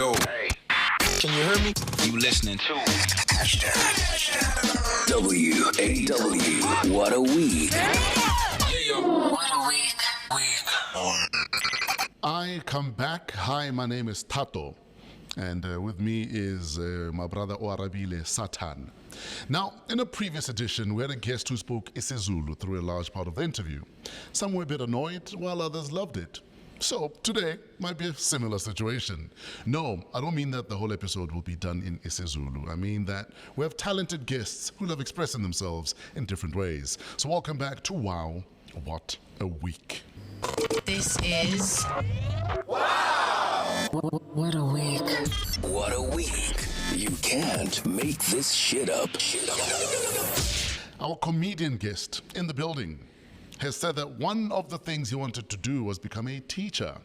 Yo, can you hear me? You listening to WAW. What a week. What a week. I come back. Hi, my name is Tato, and with me is my brother Oarabile Satan. Now, in a previous edition, we had a guest who spoke isiZulu through a large part of the interview. Some were a bit annoyed, while others loved it. So today might be a similar situation. No, I don't mean that the whole episode will be done in isiZulu. I mean that we have talented guests who love expressing themselves in different ways. So welcome back to WAW. What a week. This is Wow! What a week. What a week. You can't make this shit up. Our comedian guest in the building has said that one of the things he wanted to do was become a teacher.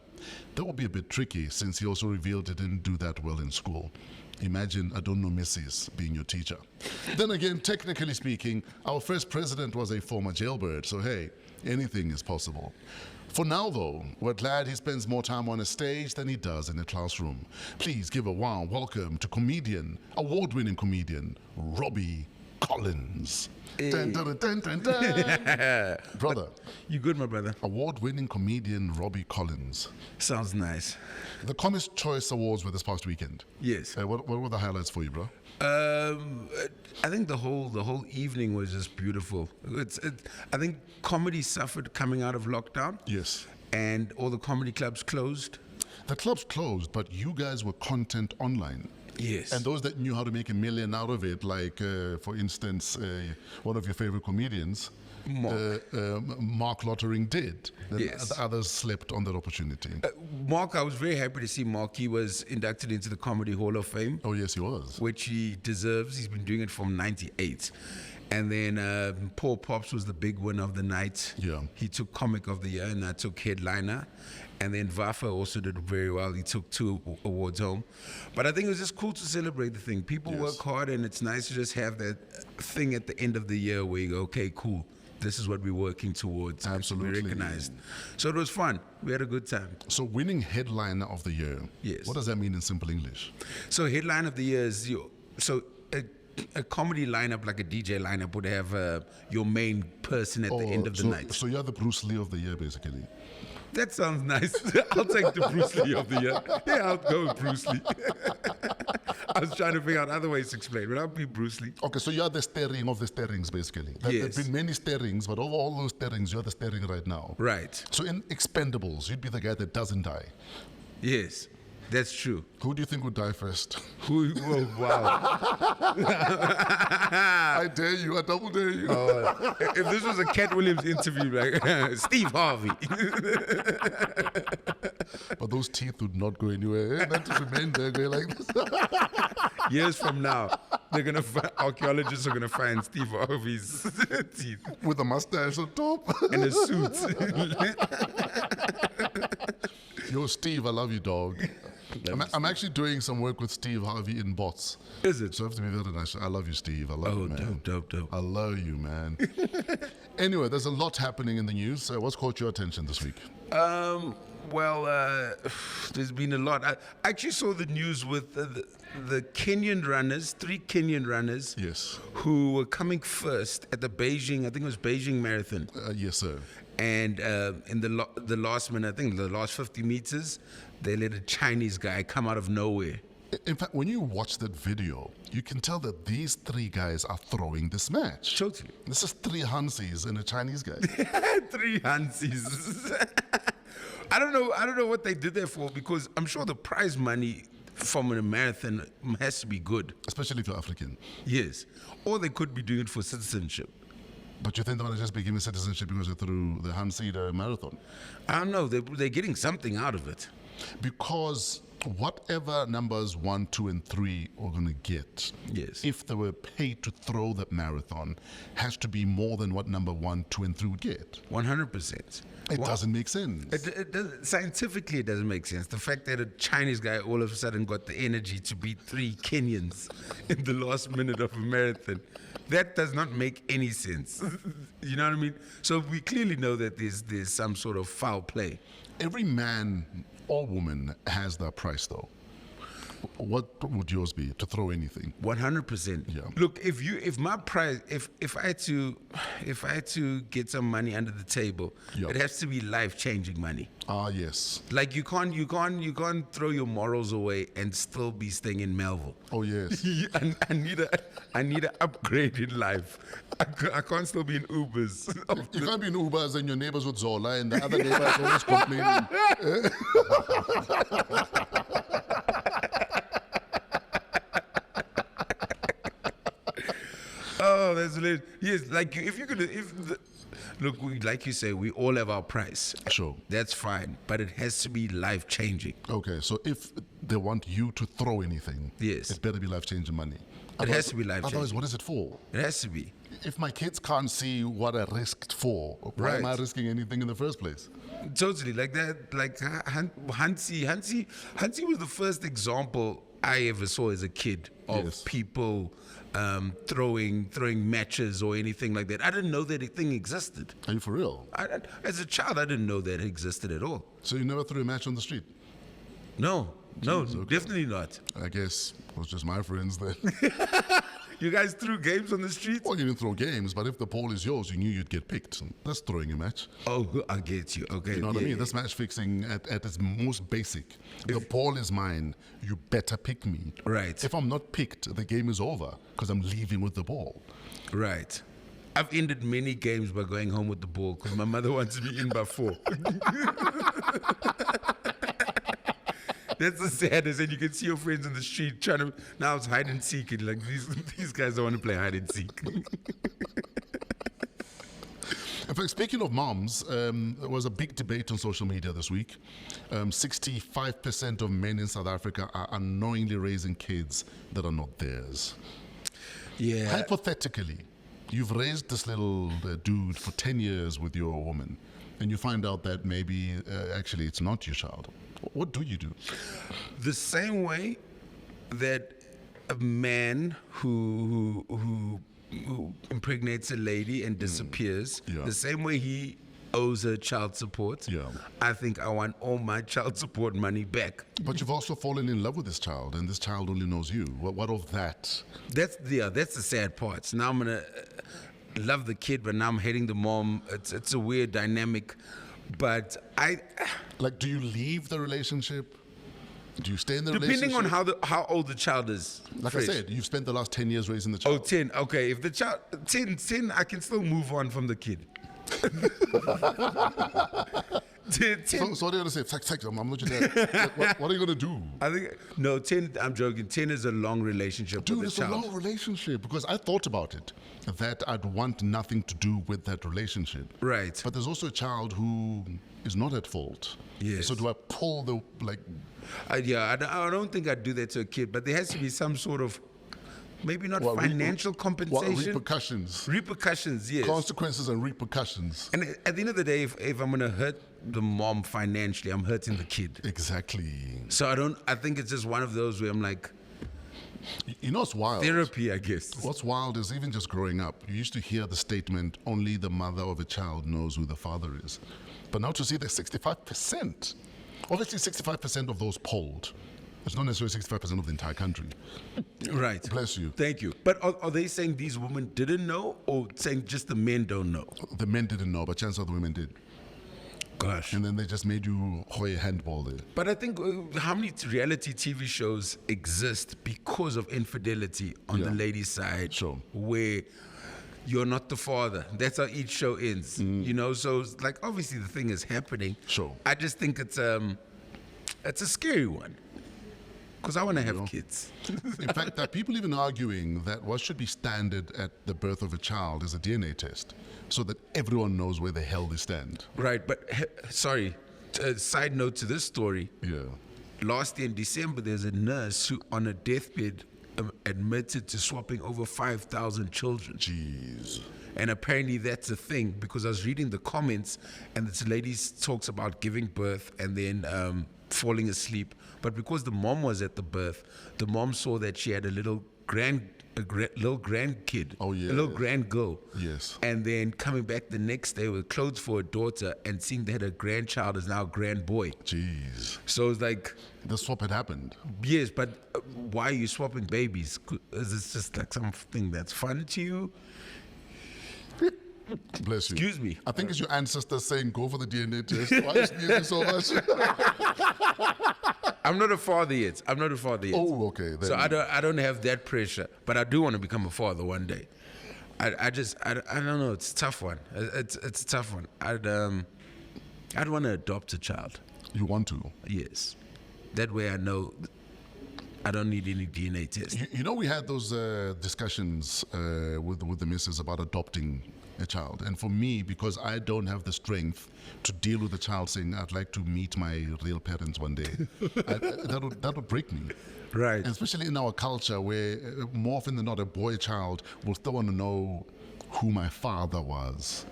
That would be a bit tricky since he also revealed he didn't do that well in school. Imagine, I don't know, Mrs. being your teacher. Then again, technically speaking, our first president was a former jailbird, so hey, anything is possible. For now, though, we're glad he spends more time on a stage than he does in a classroom. Please give a warm welcome to award-winning comedian, Robby Collins. Hey. Dun, dun, dun, dun, dun. Brother. You good, my brother? Award-winning comedian Robby Collins. Sounds nice. The Comics Choice Awards were this past weekend. Yes. What were the highlights for you, bro? I think the whole evening was just beautiful. I think comedy suffered coming out of lockdown. Yes. And all the comedy clubs closed. The clubs closed, but you guys were content online. Yes. And those that knew how to make $1 million out of it, like, for instance, one of your favorite comedians, Mark Lottering did. Yes. The others slept on that opportunity. Mark, I was very happy to see Mark. He was inducted into the Comedy Hall of Fame. Oh, yes, he was. Which he deserves. He's been doing it from '98. And then Paul Pops was the big winner of the night. Yeah. He took Comic of the Year, and I took Headliner. And then Vafa also did very well. He took 2 awards home. But I think it was just cool to celebrate the thing. People work hard, and it's nice to just have that thing at the end of the year where you go, okay, cool. This is what we're working towards. Absolutely. We recognized. So it was fun. We had a good time. So winning Headliner of the Year. Yes. What does that mean in simple English? So Headline of the Year is a comedy lineup, like a DJ lineup, would have your main person at the end of the night. So you're the Bruce Lee of the year, basically. That sounds nice. I'll take the Bruce Lee of the year. Yeah, I'll go with Bruce Lee. I was trying to figure out other ways to explain, but I'll be Bruce Lee. Okay, so you're the steering of the steerings, basically. Yes. There've been many steerings, but of all those steerings, you're the steering right now. Right. So in Expendables, you'd be the guy that doesn't die. Yes, that's true. Who do you think would die first? Oh, wow. I dare you, I double dare you. If this was a Cat Williams interview, like Steve Harvey. But those teeth would not go anywhere. That just remain there, going like this. Years from now, archaeologists are gonna find Steve Harvey's teeth With a mustache on top. in a suit. Yo, Steve, I love you, dog. I'm actually doing some work with Steve Harvey in bots. Is it? So I have to be very nice. I love you, Steve. I love you, man. Dope. I love you, man. Anyway, there's a lot happening in the news. What's caught your attention this week? There's been a lot. I actually saw the news with the Kenyan runners, 3 Kenyan runners, Yes. who were coming first at the Beijing, I think it was Beijing Marathon. Yes, sir. And in the last minute, I think the last 50 meters, they let a Chinese guy come out of nowhere. In fact, when you watch that video, you can tell that these 3 guys are throwing this match. Totally. This is 3 Hansis and a Chinese guy. 3 Hansis. I don't know what they did there for, because I'm sure the prize money from a marathon has to be good. Especially if you're African. Yes. Or they could be doing it for citizenship. But you think they're going to just be giving citizenship because they're through the Hansi marathon? I don't know. They're getting something out of it. Because whatever numbers 1, 2, and 3 are going to get, Yes. if they were paid to throw that marathon, has to be more than what number 1, 2, and 3 would get. 100%. It doesn't make sense. Scientifically, it doesn't make sense. The fact that a Chinese guy all of a sudden got the energy to beat 3 Kenyans in the last minute of a marathon, that does not make any sense. You know what I mean? So we clearly know that there's some sort of foul play. Every man or woman has their price, though. What would yours be? To throw anything? 100%. Yeah. Look, if my price, if I had to get some money under the table, Yeah. it has to be life-changing money. Ah, yes. Like you can't throw your morals away and still be staying in Melville. Oh, yes. I need an upgrade in life. I can't still be in Ubers. You can't be in Ubers and your neighbors with Zola and the other neighbor is always complaining. Oh, that's hilarious. Yes, like if you're gonna look, like you say, we all have our price. Sure. That's fine, but it has to be life changing. Okay, so if they want you to throw anything, Yes. it better be life-changing money. It has to be life-changing. Otherwise, what is it for? It has to be. If my kids can't see what I risked for, why am I Right. risking anything in the first place? Totally, like that. Like Hansi was the first example I ever saw as a kid of Yes. people throwing matches or anything like that. I didn't know that a thing existed. Are you for real? As a child, I didn't know that it existed at all. So you never threw a match on the street? No, Jeez, okay. definitely not. I guess it was just my friends then. You guys threw games on the street? Well, you didn't throw games, but if the ball is yours, you knew you'd get picked. That's throwing a match. Oh, I get you. Okay. You know what I yeah, mean? yeah. That's match fixing at its most basic. The ball is mine. You better pick me. Right. If I'm not picked, the game is over because I'm leaving with the ball. Right. I've ended many games by going home with the ball because my mother wants me in by 4. That's the saddest, and you can see your friends on the street trying to. Now it's hide and seek, and like these guys don't want to play hide and seek. In fact, speaking of moms, there was a big debate on social media this week. 65% of men in South Africa are unknowingly raising kids that are not theirs. Yeah. Hypothetically, you've raised this little dude for 10 years with your woman, and you find out that maybe actually it's not your child. What do you do? The same way that a man who impregnates a lady and disappears, Yeah. the same way he owes her child support, Yeah. I think I want all my child support money back. But you've also fallen in love with this child, and this child only knows you. What of that? That's the sad part. So now I'm gonna love the kid, but now I'm hating the mom. It's a weird dynamic, but Like, do you leave the relationship? Do you stay in the depending relationship? on how old the child is. Like Fresh. I said, you've spent the last 10 years raising the Oh, child. 10. Okay, if the child 10, I can still move on from the kid. 10, So what are you going to say? I'm not your dad. What are you going to do? I think no 10. I'm joking. 10 is a long relationship Dude, with it's the a child. long relationship because I thought about it, that I'd want nothing to do with that relationship. Right. But there's also a child who is not at fault. Yes. So do I pull the, like, I don't think I'd do that to a kid, but there has to be some sort of maybe not what, financial compensation. repercussions? Repercussions, yes. Consequences and repercussions. And at the end of the day, if I'm gonna hurt the mom financially, I'm hurting the kid. Exactly. So I think it's just one of those where I'm like, You know what's wild? therapy, I guess. What's wild is even just growing up, you used to hear the statement, only the mother of a child knows who the father is. But now to see that 65%, obviously 65% of those polled, it's not necessarily 65% of the entire country. Right. Bless you. Thank you. But are they saying these women didn't know or saying just the men don't know? The men didn't know, but chances are the women did. Gosh. And then they just made you hoy handball there. But I think how many reality TV shows exist because of infidelity on the Yeah. lady's side? Sure. Where you're not the father. That's how each show ends. You know, so it's like obviously the thing is happening. Sure. I just think it's a scary one. Because I want to have Yeah. kids. In fact, there are people even arguing that what should be standard at the birth of a child is a DNA test, so that everyone knows where the hell they stand. Right, but sorry, side note to this story. Yeah. Last year in December, there's a nurse who on a deathbed admitted to swapping over 5,000 children. Jeez. And apparently that's a thing because I was reading the comments and this lady talks about giving birth and then falling asleep. But because the mom was at the birth, the mom saw that she had a little little grandkid. Oh, A little yes. grand girl. Yes. And then coming back the next day with clothes for a daughter and seeing that her grandchild is now a grand boy. Jeez. So it's like, The swap had happened. yes, but why are you swapping babies? Is this just like something that's fun to you? Bless you. Excuse me. I think it's your ancestors saying, go for the DNA test. Why are you sneezing so much? I'm not a father yet. Oh, okay. Then. So I don't have that pressure, but I do want to become a father one day. I don't know. It's a tough one. It's a tough one. I'd want to adopt a child. You want to? Yes, that way I know I don't need any DNA test. You know, we had those discussions with the missus about adopting a child. And for me, because I don't have the strength to deal with a child saying, I'd like to meet my real parents one day, that would break me. Right. And especially in our culture where more often than not, a boy child will still want to know who my father was.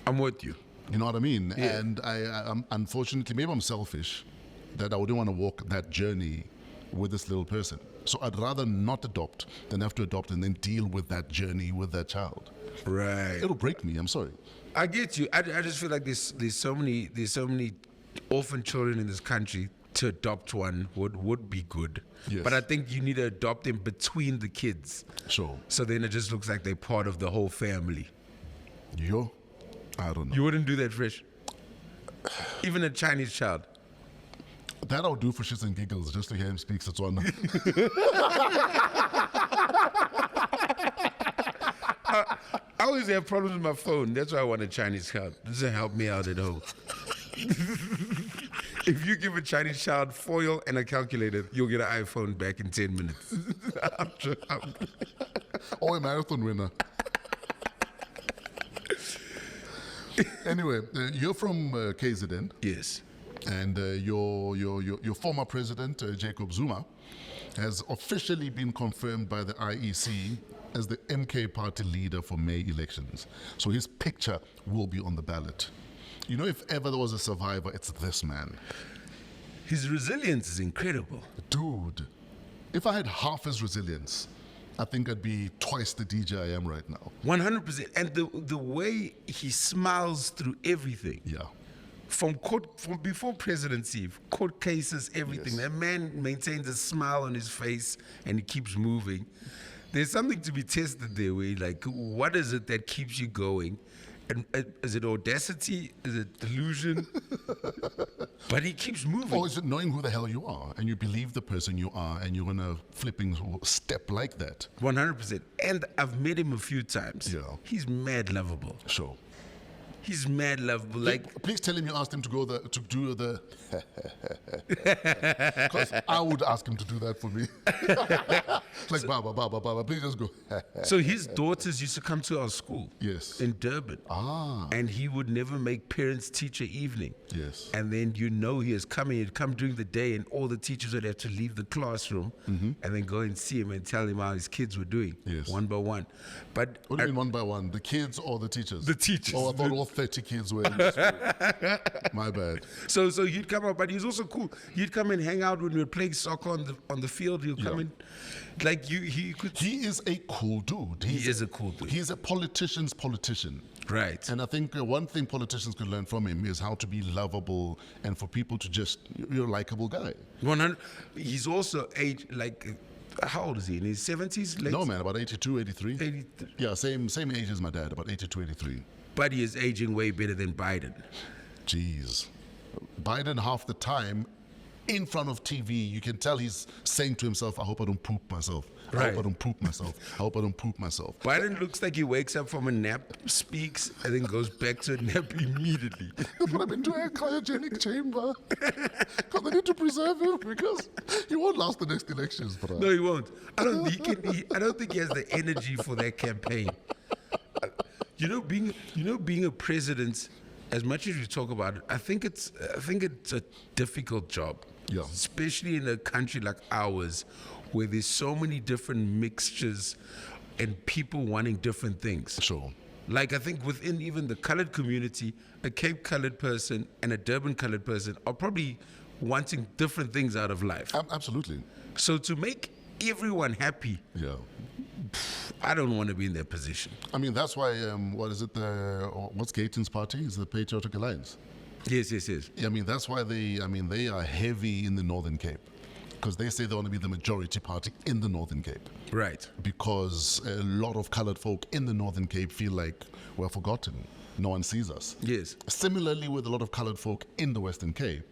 I'm with you. You know what I mean? Yeah. And I'm unfortunately, maybe I'm selfish, that I wouldn't want to walk that journey with this little person. So I'd rather not adopt than have to adopt and then deal with that journey with that child. Right. It'll break me. I'm sorry. I get you. I just feel like there's so many orphan children in this country. To adopt one would be good. Yes. But I think you need to adopt them between the kids. Sure. So then it just looks like they're part of the whole family. I don't know. You wouldn't do that, Fresh? Even a Chinese child. That I'll do for shits and giggles, just to hear him speak Setswana. I always have problems with my phone. That's why I want a Chinese child. This will help me out at home. If you give a Chinese child foil and a calculator, you'll get an iPhone back in 10 minutes. Or a marathon winner. Anyway, you're from KZN. Yes. And your former president, Jacob Zuma, has officially been confirmed by the IEC as the MK party leader for May elections. So his picture will be on the ballot. You know, if ever there was a survivor, it's this man. His resilience is incredible. Dude, if I had half his resilience, I think I'd be twice the DJ I am right now. 100%. And the way he smiles through everything. Yeah. From before presidency, court cases, everything. Yes. That man maintains a smile on his face and he keeps moving. There's something to be tested there where like, what is it that keeps you going? And is it audacity? Is it delusion? But he keeps moving. Or is it knowing who the hell you are and you believe the person you are and you're gonna flipping step like that? 100%. And I've met him a few times. Yeah. He's mad lovable. Sure. He's mad lovable. Like, please tell him you asked him to do the. Because I would ask him to do that for me. Like, Baba, please just go. so his daughters used to come to our school. Yes. In Durban. Ah. And he would never make parents-teacher evening. Yes. And then he is coming. He'd come during the day, and all the teachers would have to leave the classroom and then go and see him and tell him how his kids were doing. Yes. One by one. But What do you mean one by one? The kids or the teachers? The teachers. Oh, I thought all 30 kids were in the school. My bad. So he'd come up, but he was also cool. He'd come and hang out when we were playing soccer on the field. He'd come in, like he could. He is a cool dude. He is a cool dude. He's a politician's politician. Right. And I think one thing politicians could learn from him is how to be lovable and for people to just, you're a likable guy. 100. He's also age like. How old is he? In his 70s? No, man, about 82, 83. 83. Yeah, same age as my dad, about 82, 83. But he is aging way better than Biden. Jeez. Biden, half the time, in front of TV, you can tell he's saying to himself, I hope I don't poop myself. I Right. hope I don't poop myself. I hope I don't poop myself. Biden looks like he wakes up from a nap, speaks, and then goes back to a nap immediately. They put him into a cryogenic chamber because they need to preserve him because he won't last the next elections, bro. No, he won't. I don't think he has the energy for that campaign. Being a president, as much as you talk about it, I think it's a difficult job. Yeah. Especially in a country like ours, where there's so many different mixtures and people wanting different things. Sure. Like I think within even the colored community, a Cape colored person and a Durban colored person are probably wanting different things out of life. Absolutely. So to make everyone happy. Yeah. I don't want to be in that position. I mean, that's why, what is it, what's Gayton's party? Is the Patriotic Alliance. Yes, yes, yes. I mean, that's why they are heavy in the Northern Cape. Because they say they want to be the majority party in the Northern Cape. Right. Because a lot of colored folk in the Northern Cape feel like we're forgotten. No one sees us. Yes. Similarly with a lot of colored folk in the Western Cape,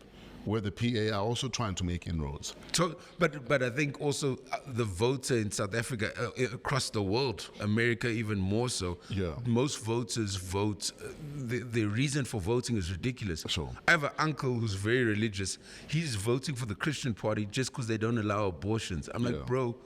where the PA are also trying to make inroads. So, but I think also the voter in South Africa, across the world, America even more so, Yeah. most voters vote, the reason for voting is ridiculous. Sure. I have an uncle who's very religious. He's voting for the Christian party just because they don't allow abortions. I'm like, Yeah. bro,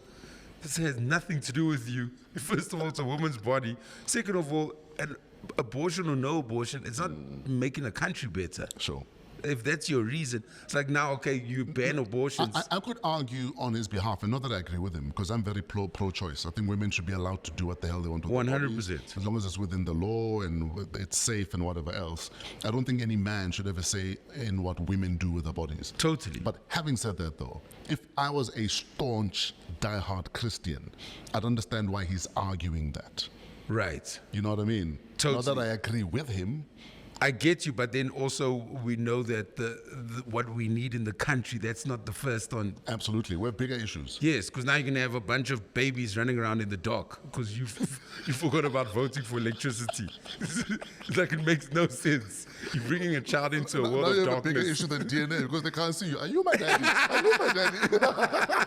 this has nothing to do with you. First of all, it's a woman's body. Second of all, an abortion or no abortion, it's not making a country better. Sure. If that's your reason, it's like now, okay, you ban abortions. I could argue on his behalf, and not that I agree with him, because I'm very pro-choice. I think women should be allowed to do what the hell they want with their 100%. bodies, as long as it's within the law and it's safe and whatever else. I don't think any man should ever say in what women do with their bodies. Totally. But having said that, though, if I was a staunch, diehard Christian, I'd understand why he's arguing that. Right. You know what I mean? Totally. Not that I agree with him. I get you, but then also we know that what we need in the country, that's not the first on. Absolutely. We have bigger issues. Yes, because now you're going to have a bunch of babies running around in the dark because you forgot about voting for electricity. It's like it makes no sense. You're bringing a child into a Now world you of have a bigger darkness. issue than DNA because they can't see you. Are you my daddy? Are you my daddy?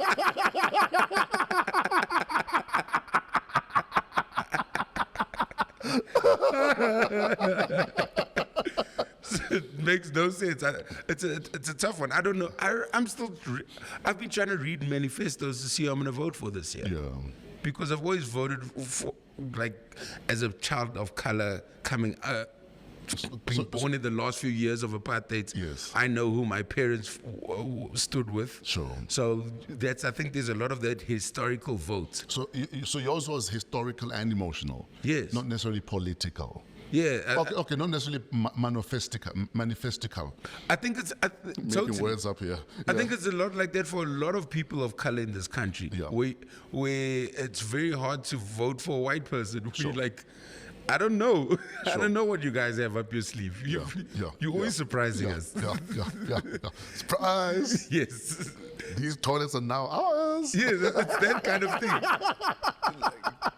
It makes no sense. It's a tough one. I don't know. I've been trying to read manifestos to see who I'm going to vote for this year. Yeah. Because I've always voted for, like, as a child of color coming being born in the last few years of apartheid. Yes. I know who my parents stood with. Sure. So I think there's a lot of that historical vote. So yours was historical and emotional. Yes. Not necessarily political. Yeah. Okay, not necessarily manifestical. I think it's Making totally. words up here. I Yeah. think it's a lot like that for a lot of people of color in this country. Yeah. Where it's very hard to vote for a white person. Sure. Like, I don't know. I Sure. don't know what you guys have up your sleeve. You're always surprising us. Yeah. Surprise! Yes. These toilets are now ours. Yes, it's that kind of thing.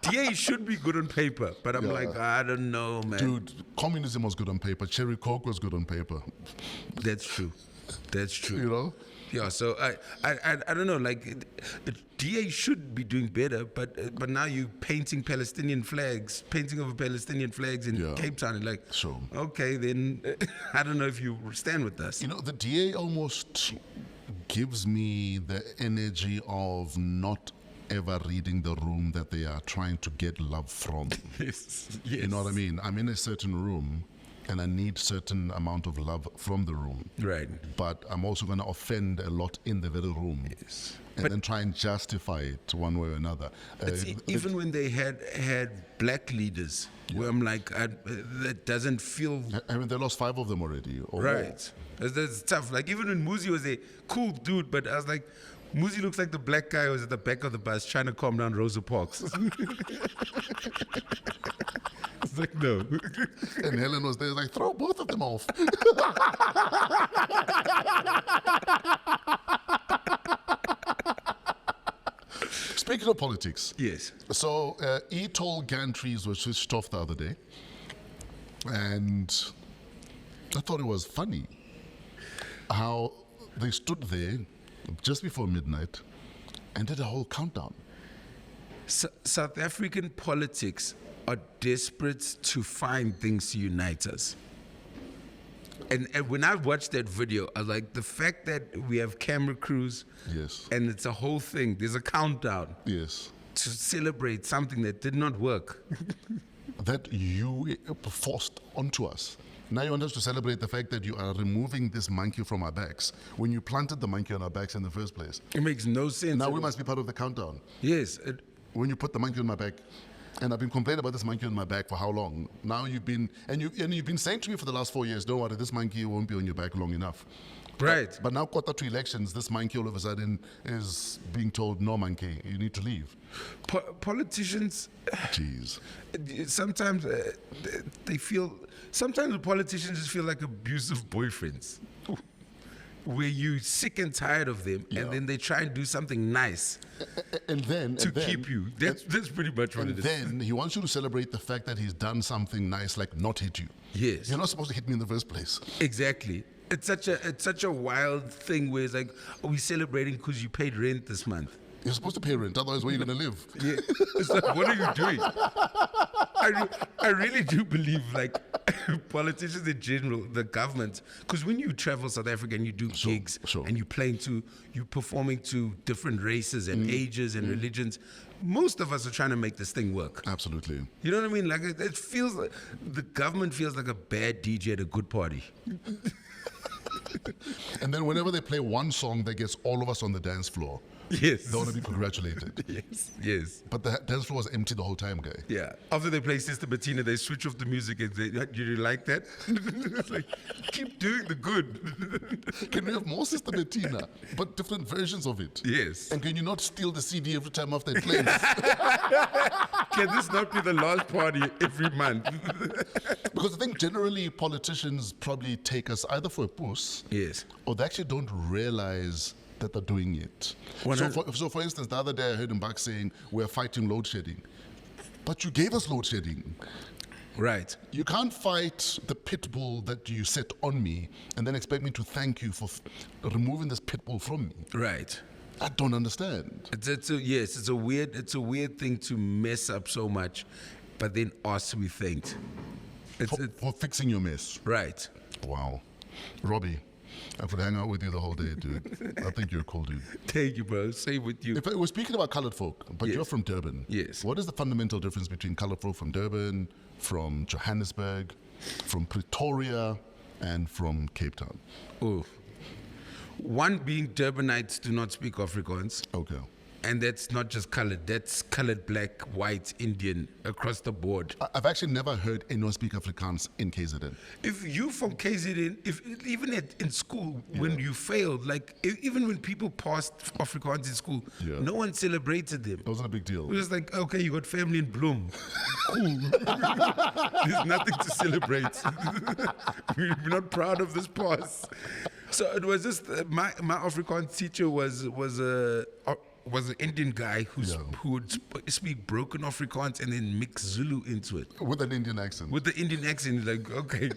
DA should be good on paper, but I'm Yeah. like, I don't know, man. Dude, communism was good on paper. Cherry Coke was good on paper. That's true. That's true. You know? Yeah, so I don't know, like DA should be doing better, but now you painting Palestinian flags, painting over Palestinian flags in Yeah. Cape Town, and like, Sure. okay, then I don't know if you stand with us. You know, the DA almost gives me the energy of not ever reading the room that they are trying to get love from. Yes. You know what I mean? I'm in a certain room and I need certain amount of love from the room. Right. But I'm also going to offend a lot in the very room. Yes. And then try and justify it one way or another. Even when they had black leaders, where I'm like, that doesn't feel I mean, they lost 5 of them already. Or more. right. That's tough. Like, even when Muzi was a cool dude, but I was like, Muzi looks like the black guy who was at the back of the bus trying to calm down Rosa Parks. It's like, no. And Helen was there, like, throw both of them off. Speaking of politics, Yes. so e-toll gantries were switched off the other day, and I thought it was funny how they stood there just before midnight and did a whole countdown. South African politics are desperate to find things to unite us. And when I watched that video, I was like, the fact that we have camera crews, Yes. and it's a whole thing, there's a countdown Yes. to celebrate something that did not work. That you forced onto us. Now you want us to celebrate the fact that you are removing this monkey from our backs when you planted the monkey on our backs in the first place. It makes no sense. Now at we all. must be part of the countdown. Yes. When you put the monkey on my back, and I've been complaining about this monkey on my back for how long? Now you've been saying to me for the last 4 years, don't worry, this monkey won't be on your back long enough. Right. But now, quarter to elections, this monkey all of a sudden is being told, no, monkey, you need to leave. Politicians, Jeez. sometimes they feel, sometimes the politicians just feel like abusive boyfriends. Where you sick and tired of them, Yeah. and then they try and do something nice And then keep you. That's pretty much what And it is. then he wants you to celebrate the fact that he's done something nice, like not hit you. Yes. You're not supposed to hit me in the first place. Exactly. It's such a wild thing where it's like, are we celebrating because you paid rent this month? You're supposed to pay rent, otherwise where are you going to live? Yeah. It's like, what are you doing? I really do believe, like, politicians in general, the government, because when you travel South Africa and you do gigs sure. and you're performing to different races and ages and religions, most of us are trying to make this thing work. Absolutely. You know what I mean? Like, it feels like the government feels like a bad DJ at a good party. And then whenever they play one song that gets all of us on the dance floor, Yes. they want to be congratulated. Yes. But the dance floor was empty the whole time, guy. Yeah. After they play Sister Bettina, they switch off the music and say, "Do you like that?" It's like, keep doing the good. Can we have more Sister Bettina, but different versions of it? Yes. And can you not steal the CD every time after it plays? Can this not be the last party every month? Because I think generally politicians probably take us either for a puss, Yes. or they actually don't realize that they're doing it. So for instance, the other day I heard him back saying, we're fighting load shedding. But you gave us load shedding. Right. You can't fight the pit bull that you set on me and then expect me to thank you for removing this pit bull from me. Right. I don't understand. It's a weird thing to mess up so much, but then us to be thanked. For fixing your mess. Right. Wow. Robby, I could hang out with you the whole day, dude. I think you're a cool dude. Thank you, bro. Same with you. If we're speaking about colored folk, but Yes. you're from Durban. Yes. What is the fundamental difference between colored folk from Durban, from Johannesburg, from Pretoria, and from Cape Town? Oh. One being Durbanites do not speak Afrikaans. Okay. And that's not just colored, that's colored, black, white, Indian, across the board. I've actually never heard anyone speak Afrikaans in KZN. If you from KZN, even in school, when you failed, like even when people passed Afrikaans in school, Yeah. no one celebrated them. It wasn't a big deal. It was like, okay, you got family in Bloom. Cool. There's nothing to celebrate. We're not proud of this pass. So it was just my Afrikaans teacher was an Indian guy who would speak broken Afrikaans and then mix Zulu into it. With an Indian accent. With the Indian accent, like, okay,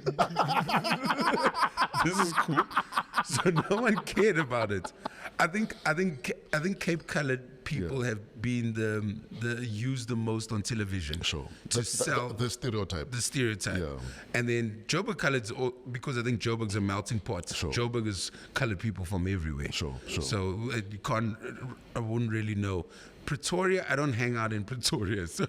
this is cool. So no one cared about it. I think Cape Colored people have been used the most on television. Sure. To sell the stereotype. the stereotype. Yeah. And then Joburg Colored's because I think Joburg's a melting pot. Sure. Joburg is colored people from everywhere. Sure. So I wouldn't really know. Pretoria, I don't hang out in Pretoria, so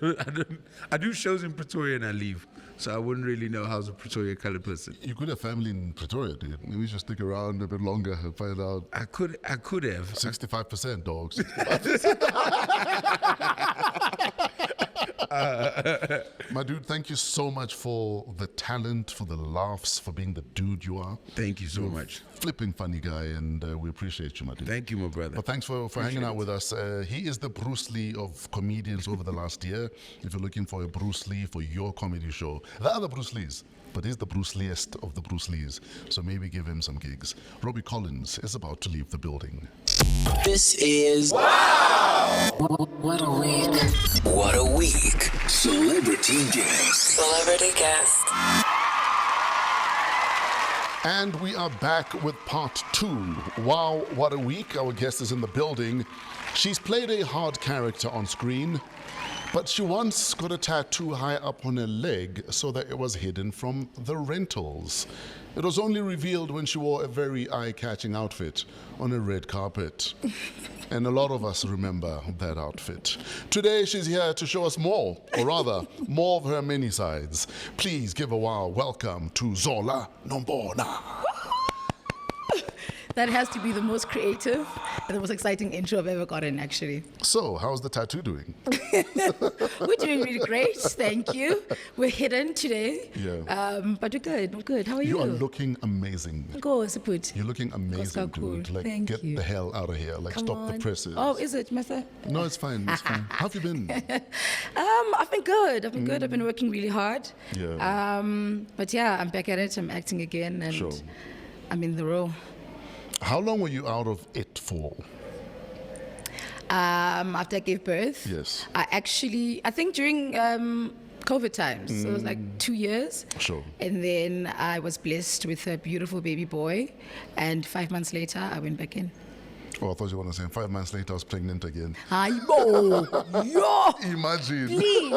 I do shows in Pretoria and I leave. So I wouldn't really know how's a Pretoria colored person. You could have family in Pretoria, dude. Maybe you should stick around a bit longer and find out. I could have. 65% dogs. My dude, thank you so much for the talent, for the laughs, for being the dude you are. Thank you so much. Flipping funny guy, and we appreciate you, my dude. Thank you, my brother. But thanks for hanging out with us. He is the Bruce Lee of comedians over the last year. If you're looking for a Bruce Lee for your comedy show, there are other Bruce Lees, but he's the Bruce Leest of the Bruce Lees. So maybe give him some gigs. Robby Collins is about to leave the building. This is What a week. What a Week. Celebrity Guest. Celebrity guest. And we are back with part 2. Wow, what a week. Our guest is in the building. She's played a hard character on screen, but she once got a tattoo high up on her leg so that it was hidden from the rentals. It was only revealed when she wore a very eye-catching outfit on a red carpet. And a lot of us remember that outfit. Today she's here to show us more, or rather, more of her many sides. Please give a wow welcome to Zola Nombona. That has to be the most creative and the most exciting intro I've ever gotten, actually. So, how's the tattoo doing? We're doing really great, thank you. We're hidden today. Yeah. But we're good, we're good. How are you? You are looking amazing. Go, Siput. You're looking amazing, cool. dude. Like, Thank get you. the hell out of here. Like, Come stop on. the presses. Oh, is it, Martha? No, it's fine. It's fine. How have you been? I've been good. I've been working really hard. Yeah. But yeah, I'm back at it. I'm acting again, and Sure. I'm in the role. How long were you out of it for? After I gave birth, Yes. I think during COVID times, so it was like 2 years. Sure. And then I was blessed with a beautiful baby boy, and 5 months later, I went back in. Oh, I thought you were going to say 5 months later I was pregnant again. Yo! Imagine. Please.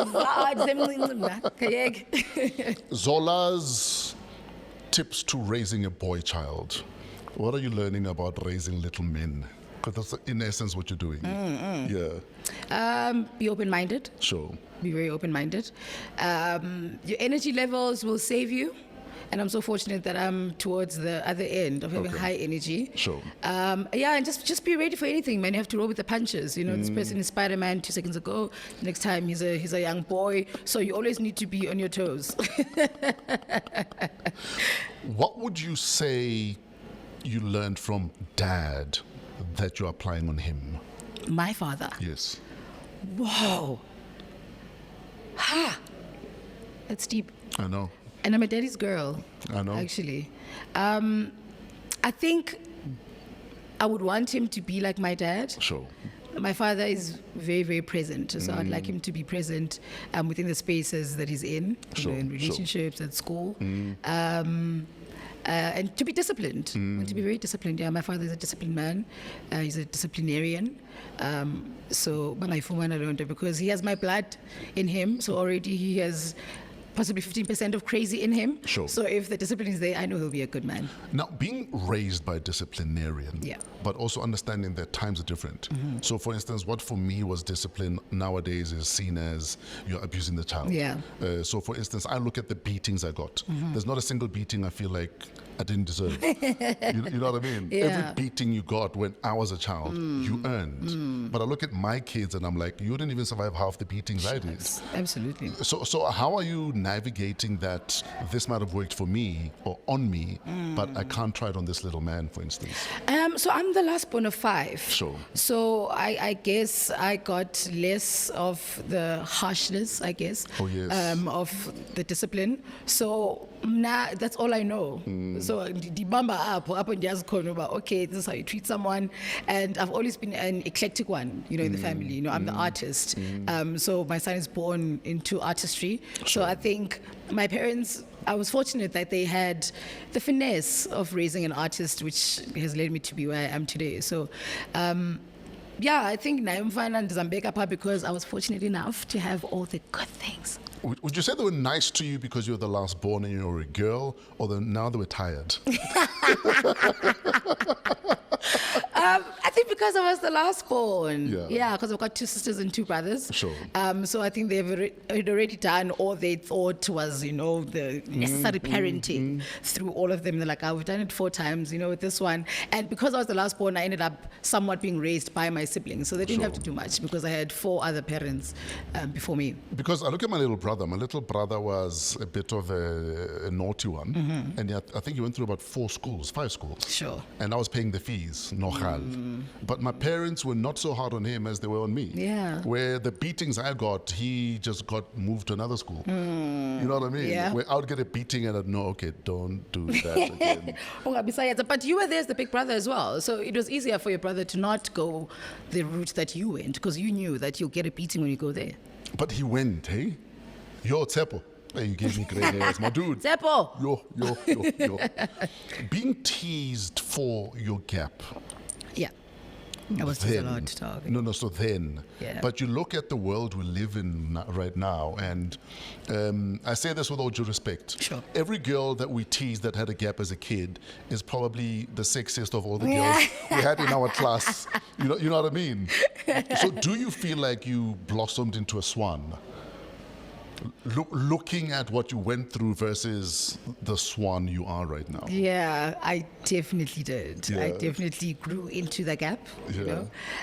Zola's tips to raising a boy child. What are you learning about raising little men? Because that's in essence what you're doing. Yeah, Be open-minded. sure. Be very open-minded. Your energy levels will save you. And I'm so fortunate that I'm towards the other end of having Okay. high energy. Sure. Yeah, and just be ready for anything, man. You have to roll with the punches. You know, this person is Spider-Man 2 seconds ago. Next time he's a young boy. So you always need to be on your toes. What would you say you learned from dad that you're applying on him? My father. Yes. Whoa. Ha. That's deep. I know. And I'm a daddy's girl. I know. Actually. I think I would want him to be like my dad. Sure. My father is very, very present, so I'd like him to be present within the spaces that he's in, Sure, in sure. relationships, at school, and to be disciplined, and to be very disciplined. Yeah, my father is a disciplined man. He's a disciplinarian. So, because he has my blood in him, so already he has possibly 15% of crazy in him. Sure. So if the discipline is there, I know he'll be a good man. Now, being raised by a disciplinarian, Yeah. but also understanding that times are different. So, for instance, what for me was discipline nowadays is seen as you're abusing the child. Yeah. So, for instance, I look at the beatings I got. There's not a single beating I feel like I didn't deserve. You know what I mean? Yeah. Every beating you got when I was a child, you earned. But I look at my kids and I'm like, you didn't even survive half the beatings I did. Absolutely. So how are you navigating that this might have worked for me or on me, but I can't try it on this little man, for instance? So I'm the last born of 5. Sure. So I guess I got less of the harshness, I guess, Oh, yes. of the discipline. So now that's all I know. So the bamba up and just okay, this is how you treat someone. And I've always been an eclectic one, you know, in the family. You know, I'm the artist. So my son is born into artistry. So I think my parents, I was fortunate that they had the finesse of raising an artist, which has led me to be where I am today. So, yeah, I think Naimfana and Zambeka because I was fortunate enough to have all the good things. Would you say they were nice to you because you were the last born and you were a girl, or now they were tired? I think because I was the last born. Yeah. Because I've got 2 sisters and 2 brothers. Sure. So I think had already done all they thought was, you know, the necessary parenting through all of them. They're like, we've done it 4 times, you know, with this one. And because I was the last born, I ended up somewhat being raised by my siblings. So they didn't have to do much because I had 4 other parents before me. Because I look at my little brother. My little brother was a bit of a naughty one. And yet I think he went through about 5 schools. Sure. And I was paying the fees, no hal. But my parents were not so hard on him as they were on me. Yeah. Where the beatings I got, he just got moved to another school. You know what I mean? Yeah. Where I would get a beating and I'd know, okay, don't do that again. But you were there as the big brother as well. So it was easier for your brother to not go the route that you went because you knew that you'll get a beating when you go there. But he went, hey? Yo, Tsepo. Hey, you gave me great hairs, my dude. Tsepo! Yo. Being teased for your gap. Yeah. I was just allowed to talk. No, so then. Yeah. But you look at the world we live in right now, and I say this with all due respect. Sure. Every girl that we teased that had a gap as a kid is probably the sexiest of all the girls we had in our class. You know what I mean? So do you feel like you blossomed into a swan? Looking at what you went through versus the swan you are right now. Yeah, I definitely did. I Yeah. definitely grew into the gap. You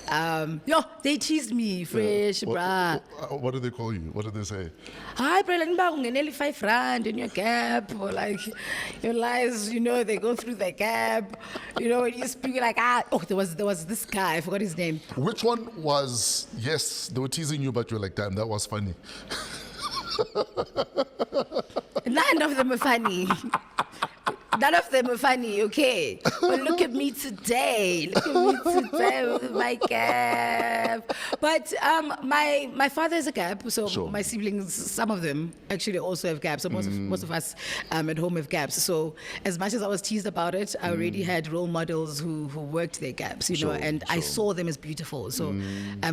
Yeah. know, they teased me, fresh, brah. What do they call you? What do they say? Hi, bro, like nearly R5 in your gap, or like your lies. You know, they go through the gap. You know, when you speak like there was this guy. I forgot his name. Which one was, yes, they were teasing you, but you're like, damn, that was funny. None of them are funny. None of them are funny, okay? But look at me today. Look at me today with my gap. But my father is a gap, so Sure. my siblings, some of them actually also have gaps. So most of us at home have gaps. So as much as I was teased about it, I already had role models who worked their gaps, you know, Sure, and I sure. saw them as beautiful. So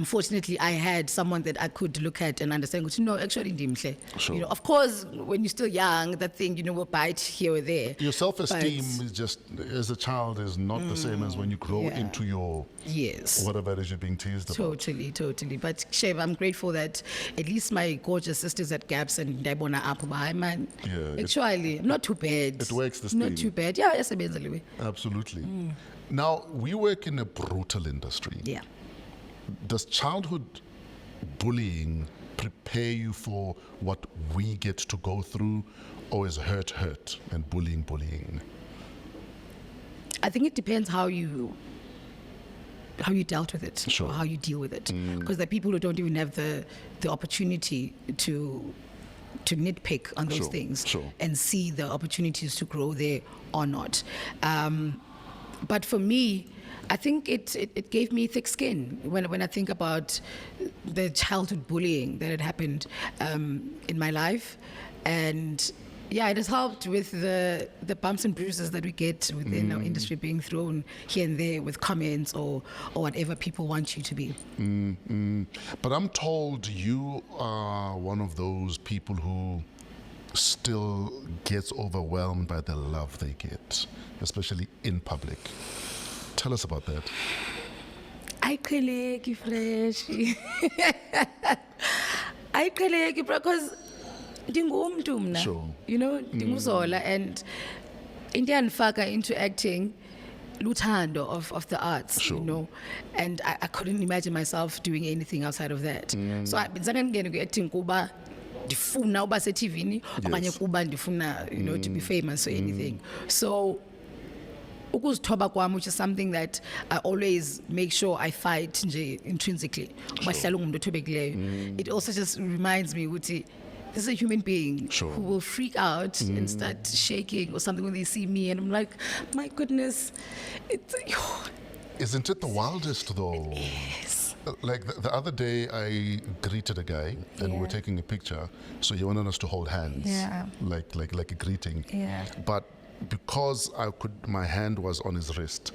fortunately, I had someone that I could look at and understand, which, no, actually, ndimhle. Sure. You know, of course, when you're still young, that thing, you know, will bite here or there. Your self-esteem But- is just, as a child, is not the same as when you grow yeah. into your Yes. whatever it is you're being teased about. Totally. But Shev, I'm grateful that at least my gorgeous sisters had gaps and Dabona up behind man. Yeah, it- Actually, I'm not too bad. It works this Not thing. too bad. Yeah, yes, amazingly. Absolutely. Now, we work in a brutal industry. Yeah. Does childhood bullying prepare you for what we get to go through, or is hurt and bullying? I think it depends how you dealt with it, Sure. or how you deal with it. Because there are people who don't even have the opportunity to nitpick on those Sure, things sure. and see the opportunities to grow there or not. But for me, I think it gave me thick skin when I think about the childhood bullying that had happened in my life. And yeah, it has helped with the bumps and bruises that we get within our industry, being thrown here and there with comments or whatever people want you to be. But I'm told you are one of those people who still gets overwhelmed by the love they get, especially in public. Tell us about that. I collect fresh. I collect because ndingumntu mna. Sure. You know, ndinguZola, and into andifaka into acting luthando of the arts, Sure. you know, and I couldn't imagine myself doing anything outside of that. So benzange ndingene ku-acting kuba ndifuna uba seTVini okanye kuba ndifuna, you know, to be famous or anything. So ukuzithoba kwami, which is something that I always make sure I fight nje intrinsically. Ubahlala ungumuntu othobekileyo. It also just reminds me ukuthi this is a human being Sure. who will freak out and start shaking or something when they see me, and I'm like, my goodness, it's Isn't it the wildest though? yes. Like the other day, I greeted a guy and we were Yeah. taking a picture. So he wanted us to hold hands, Yeah. like a greeting. Yeah. But because my hand was on his wrist,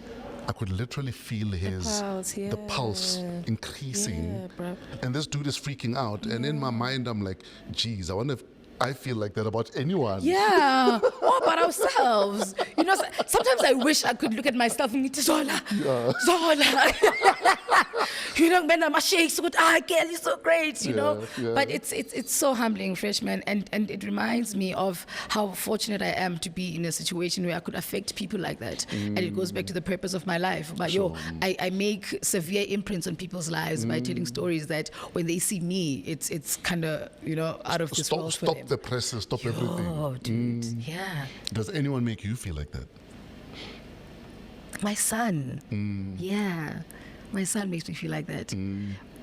I could literally feel the pulse increasing. Yeah, bro. And this dude is freaking out. And in my mind, I'm like, geez, I wonder if I feel like that about anyone. Yeah, or about ourselves. You know, sometimes I wish I could look at myself and think, Zola, Zola. You know, when I'm a shake, so good, girl, you're so great, you know. Yeah. But it's so humbling, freshman, and it reminds me of how fortunate I am to be in a situation where I could affect people like that. And it goes back to the purpose of my life. But I make severe imprints on people's lives by telling stories that when they see me, it's kind of, you know, out of this world for Stop them. the presses, stop everything. Oh, dude, yeah. Does anyone make you feel like that? My son, yeah. My son makes me feel like that.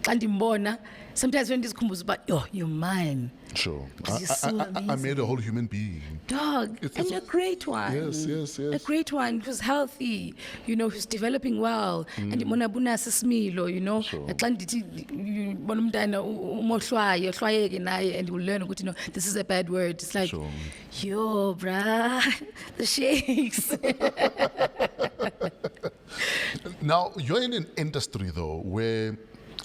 Xa ndimbona, sometimes when ndisikhumbuza uba, you're mine. Sure. Because you're so I amazing. made a whole human being. Dog, It's- and a great one. Yes. A great one who's healthy, you know, who's developing well. And ndibona bunasa isimilo, you know. Sure. Xa ndithi ubona umntana umohlwayo, hlwayeke naye, and you learn ukuthi, you know, this is a bad word. It's like, Sure. yo, bruh, the shakes. Now, you're in an industry, though, where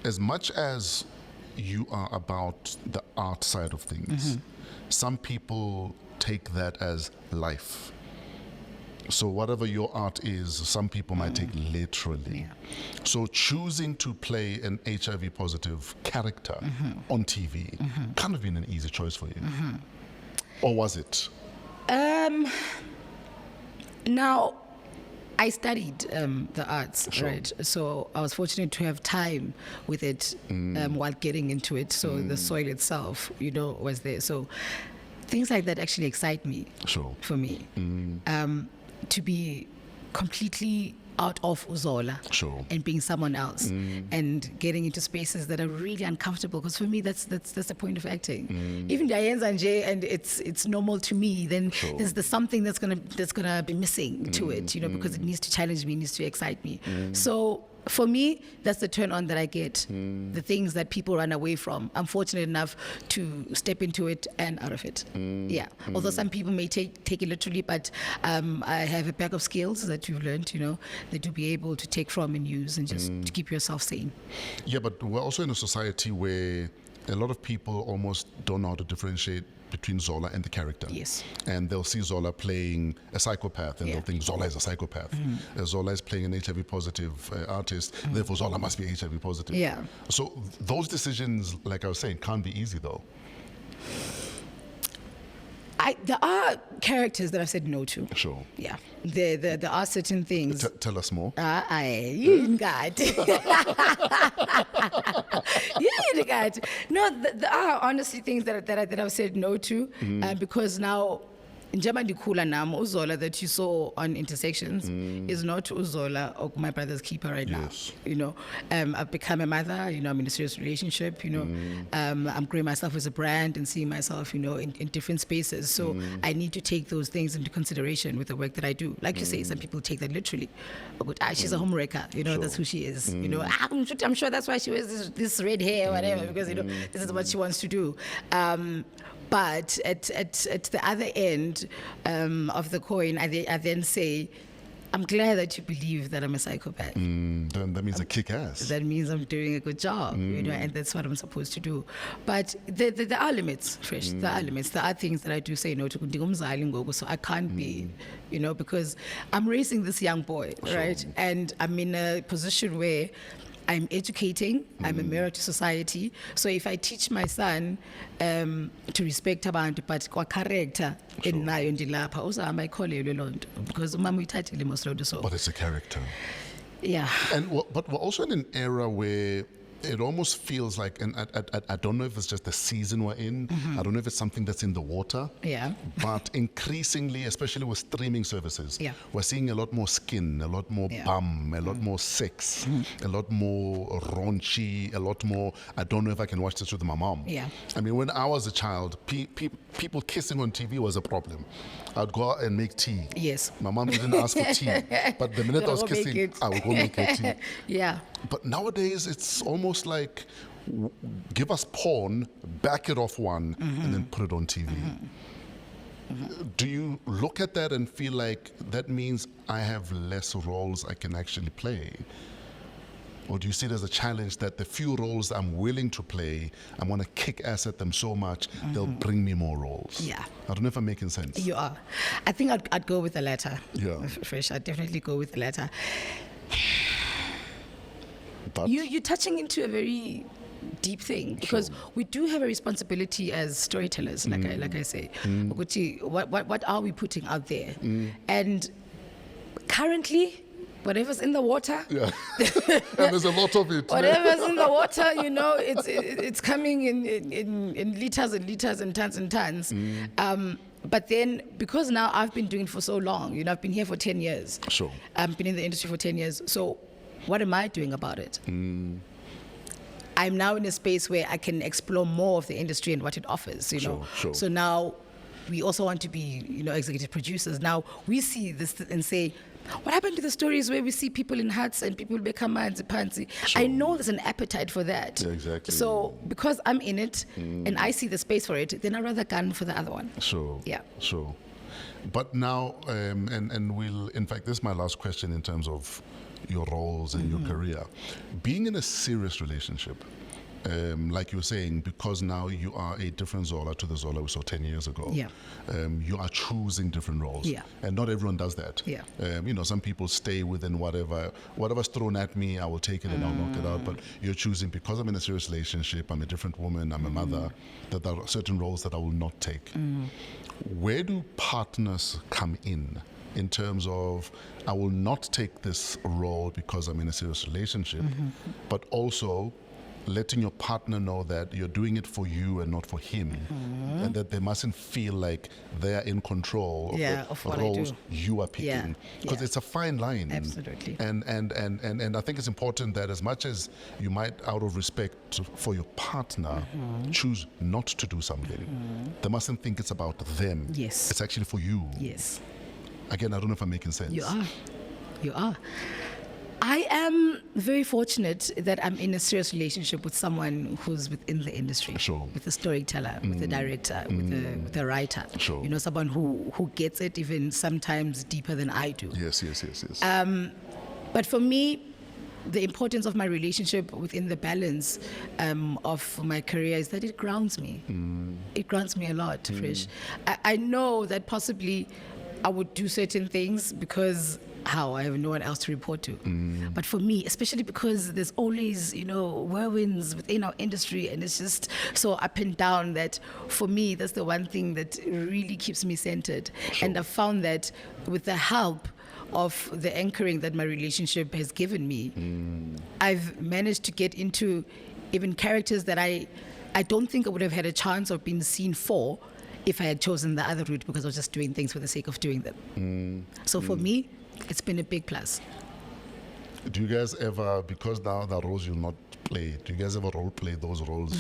as much as you are about the art side of things, some people take that as life. So whatever your art is, some people might take literally. So choosing to play an HIV positive character on TV can't have been an easy choice for you. Or was it? Now, I studied the arts, right? So I was fortunate to have time with it while getting into it. So the soil itself, was there. So things like that actually excite me. For me, to be completely out of Zola and being someone else and getting into spaces that are really uncomfortable, because for me that's the point of acting. Even Diane's and Jay, and it's normal to me, then there's something that's gonna be missing to it, because it needs to challenge me, it needs to excite me. So for me, that's the turn on that I get. The things that people run away from, I'm fortunate enough to step into it and out of it. Although some people may take it literally, but I have a bag of skills that you've learned, that to be able to take from and use and just to keep yourself sane. Yeah, but we're also in a society where a lot of people almost don't know how to differentiate between Zola and the character. Yes. And they'll see Zola playing a psychopath and they'll think Zola is a psychopath. Zola is playing an HIV positive artist, therefore Zola must be HIV positive. Yeah. So those decisions, like I was saying, can't be easy though. There are characters that I've said no to. Yeah. There are certain things. Tell us more. You got. You got. No, there are honestly things that I've said no to, because now, Njama Dikula Nam, Uzola that you saw on Intersections is not Uzola or my brother's keeper right now. I've become a mother, I'm in a serious relationship, I'm growing myself as a brand and seeing myself, in different spaces. So I need to take those things into consideration with the work that I do. Like you say, some people take that literally. But she's a homewrecker, that's who she is. I'm sure that's why she wears this red hair or whatever, because this is what she wants to do. But at the other end of the coin, I then say, I'm glad that you believe that I'm a psychopath. Then that means I kick ass. That means I'm doing a good job, and that's what I'm supposed to do. But there are limits, Fresh. There are limits. There are things that I do say no to. So I can't be, because I'm raising this young boy, right? And I'm in a position where I'm educating, I'm a mirror to society. So if I teach my son to respect abantu, but kwa character enayo ndilapha uzahamba ayikholelwe loo nto, because umama uyithathile most of the so. But it's a character. Yeah. But we're also in an era where it almost feels like, and I don't know if it's just the season we're in, I don't know if it's something that's in the water, but increasingly, especially with streaming services, we're seeing a lot more skin, a lot more bum, a lot more sex, a lot more raunchy, a lot more, I don't know if I can watch this with my mom. I mean, when I was a child, people kissing on TV was a problem. I'd go out and make tea. Yes. My mom didn't ask for tea, but the minute I was kissing, I would go make her tea. But nowadays, it's almost like, give us porn, back it off one, and then put it on TV. Do you look at that and feel like that means I have less roles I can actually play? Or do you see it as a challenge that the few roles I'm willing to play, I'm going to kick ass at them so much, they'll bring me more roles? I don't know if I'm making sense. You are. I think I'd go with the latter. Fresh. I'd definitely go with the latter. But You're touching into a very deep thing, because we do have a responsibility as storytellers, like I say. What are we putting out there? And currently, whatever's in the water, and there's a lot of it. Whatever's in the water, it's coming in liters and liters and tons and tons. But then, because now I've been doing it for so long, I've been here for 10 years. I've been in the industry for 10 years. So what am I doing about it? I'm now in a space where I can explore more of the industry and what it offers, So now we also want to be, executive producers. Now we see this and say, what happened to the stories where we see people in huts and people become pansy? I know there's an appetite for that. Exactly. So because I'm in it and I see the space for it, then I'd rather gun for the other one. But now, and we'll, in fact, this is my last question in terms of your roles and your career. Being in a serious relationship, like you were saying, because now you are a different Zola to the Zola we saw 10 years ago. Yeah. You are choosing different roles. Yeah. And not everyone does that. Yeah. Some people stay within whatever's thrown at me, I will take it and I'll knock it out. But you're choosing, because I'm in a serious relationship, I'm a different woman, I'm a mother, that there are certain roles that I will not take. Where do partners come in terms of, I will not take this role because I'm in a serious relationship, but also letting your partner know that you're doing it for you and not for him, and that they mustn't feel like they're in control of the what roles I do. you are picking, because it's a fine line. Absolutely. And I think it's important that, as much as you might, out of respect for your partner, choose not to do something, they mustn't think it's about them. Yes. It's actually for you. Yes. Again, I don't know if I'm making sense. You are. I am very fortunate that I'm in a serious relationship with someone who's within the industry. Sure. With a storyteller, with a director, with a writer. Sure. Someone who gets it even sometimes deeper than I do. Yes. But for me, the importance of my relationship within the balance of my career is that it grounds me. It grounds me a lot, Fresh. I know that possibly I would do certain things because I have no one else to report to. But for me, especially because there's always, whirlwinds within our industry, and it's just so up and down, that for me, that's the one thing that really keeps me centered. Sure. And I've found that with the help of the anchoring that my relationship has given me, I've managed to get into even characters that I don't think I would have had a chance of being seen for if I had chosen the other route, because I was just doing things for the sake of doing them. So for me, it's been a big plus. Do you guys ever, because now the roles you'll not play, do you guys ever role play those roles?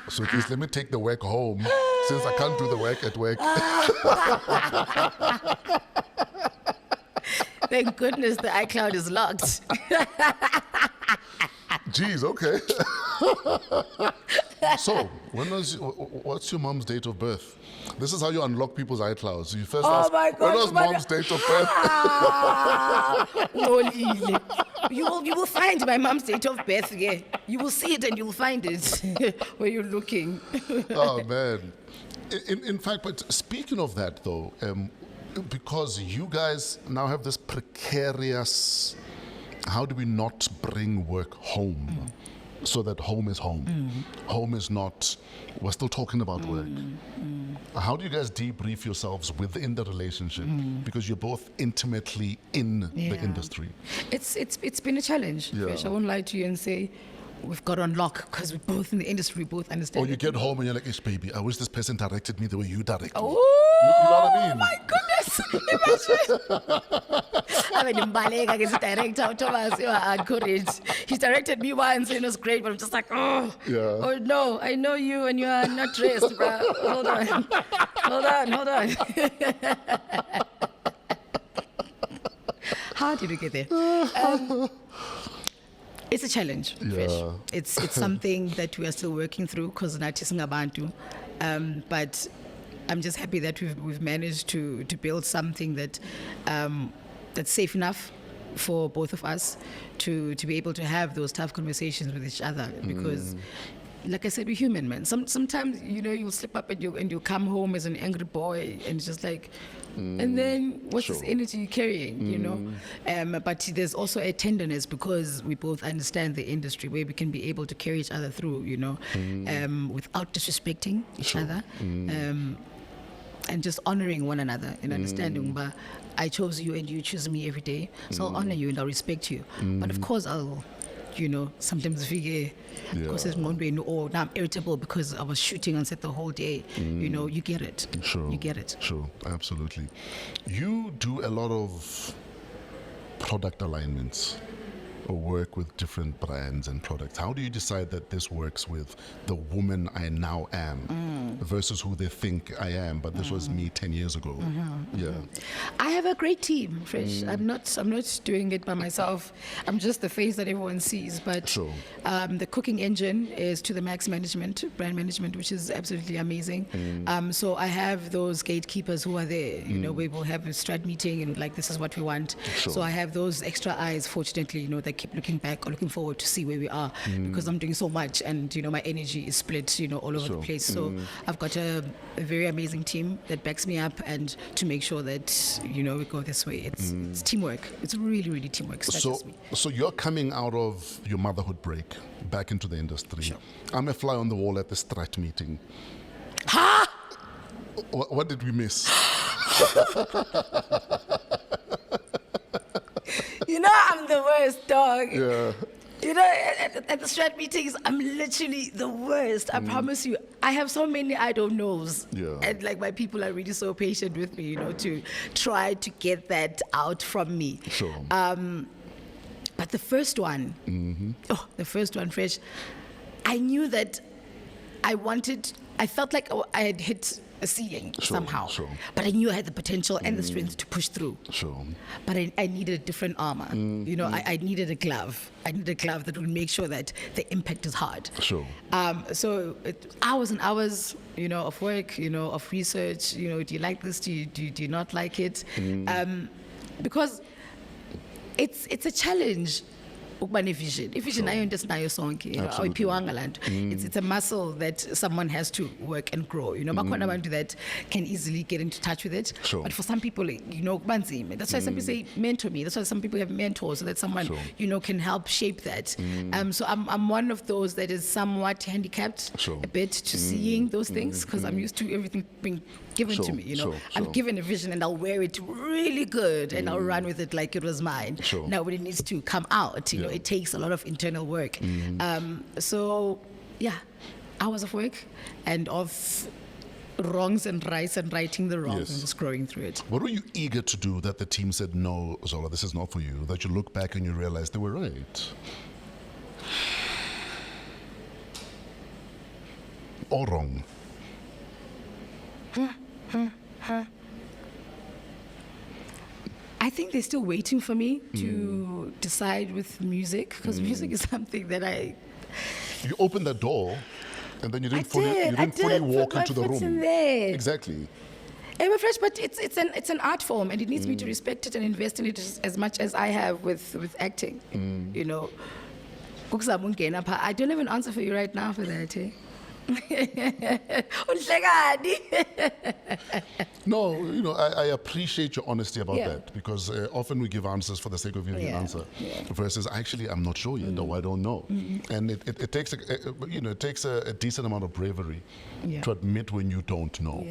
So at least let me take the work home, since I can't do the work at work. Thank goodness the iCloud is locked. Jeez, okay. So, what's your mom's date of birth? This is how you unlock people's iClouds. You first ask, my when gosh, was mom's date of birth? Nolile. You will find my mom's date of birth. Yeah, you will see it and you will find it where you're looking. Oh man. In fact, but speaking of that though, because you guys now have this precarious, how do we not bring work home? So that home is home. Home is not, we're still talking about work. How do you guys debrief yourselves within the relationship? Because you're both intimately in the industry. It's been a challenge. Yeah. Fresh. I won't lie to you and say we've got on lock, because we're both in the industry, we both understand. Or you get home and you're like, "Ish, baby, I wish this person directed me the way you direct me." Oh, you know what I mean? my goodness. Imagine. Director, Thomas, you are encouraged. He's directed me once and it was great, but I'm just like, oh no, I know you and you are not dressed, bro. Hold on. How did we get there? It's a challenge, Fresh. It's something that we are still working through, because nathi singabantu. But I'm just happy that we've managed to build something that that's safe enough for both of us to be able to have those tough conversations with each other, because like I said, we're human, man. Sometimes you'll slip up and you come home as an angry boy, and it's just like, and then what's this energy you're carrying, but there's also a tenderness, because we both understand the industry, where we can be able to carry each other through, without disrespecting each other, and just honoring one another and understanding. But I chose you and you choose me every day, so I'll honor you and I'll respect you. But of course I'll, sometimes figure, because it's Monday, or now I'm irritable because I was shooting on set the whole day. You get it. Sure. You get it. Sure, absolutely. You do a lot of product alignments, or work with different brands and products. How do you decide that this works with the woman I now am versus who they think I am, but this was me 10 years ago? Yeah. I have a great team, Fresh. I'm not doing it by myself. I'm just the face that everyone sees. But Sure. The cooking engine is to the max management, brand management, which is absolutely amazing. So I have those gatekeepers who are there. We will have a strat meeting and like, this is what we want. Sure. So I have those extra eyes, fortunately, that keep looking back or looking forward to see where we are because I'm doing so much and, my energy is split, all over the place. So I've got a very amazing team that backs me up and to make sure that, we go this way. It's teamwork. It's really, really teamwork. So you're coming out of your motherhood break back into the industry. Sure. I'm a fly on the wall at the Strat meeting. Ha! What did we miss? I'm the worst, dog. Yeah. At the strat meetings, I'm literally the worst. I promise you. I have so many I don't knows. Yeah. And my people are really so patient with me, to try to get that out from me. Sure. But the first one, the first one, Fresh, I knew that I felt like I had hit a ceiling somehow. Sure. But I knew I had the potential and the strength to push through. Sure. But I needed a different armor. I needed a glove. I needed a glove that would make sure that the impact is hard. Sure. So hours and hours, of work, of research. Do you like this? Do you not like it? Because it's a challenge. Vision nayo into sinayo sonke awuyiphiwanga la nto. It's a muscle that someone has to work and grow. Bakhona abantu that can easily get into touch with it. Sure. But for some people, kuba nzima. That's why some people say mentor me. That's why some people have mentors so that someone can help shape that. So I'm one of those that is somewhat handicapped a bit to seeing those things because I'm used to everything being given to me. I'm given a vision and I'll wear it really good and I'll run with it like it was mine. Now when it needs to come out, it takes a lot of internal work. So hours of work and of wrongs and rights and righting the wrongs and just growing through it. What were you eager to do that the team said, no, Zola, this is not for you, that you look back and you realize they were right? Or wrong? I think they're still waiting for me to decide with music because music is something that You opened the door and then you didn't fully walk into the room. In there. Exactly. Hey, Fresh, but it's an art form and it needs me to respect it and invest in it as much as I have with acting. I don't have an answer for you right now for that. No, I appreciate your honesty about that because often we give answers for the sake of giving an answer versus actually I'm not sure yet or I don't know. And it takes a decent amount of bravery to admit when you don't know.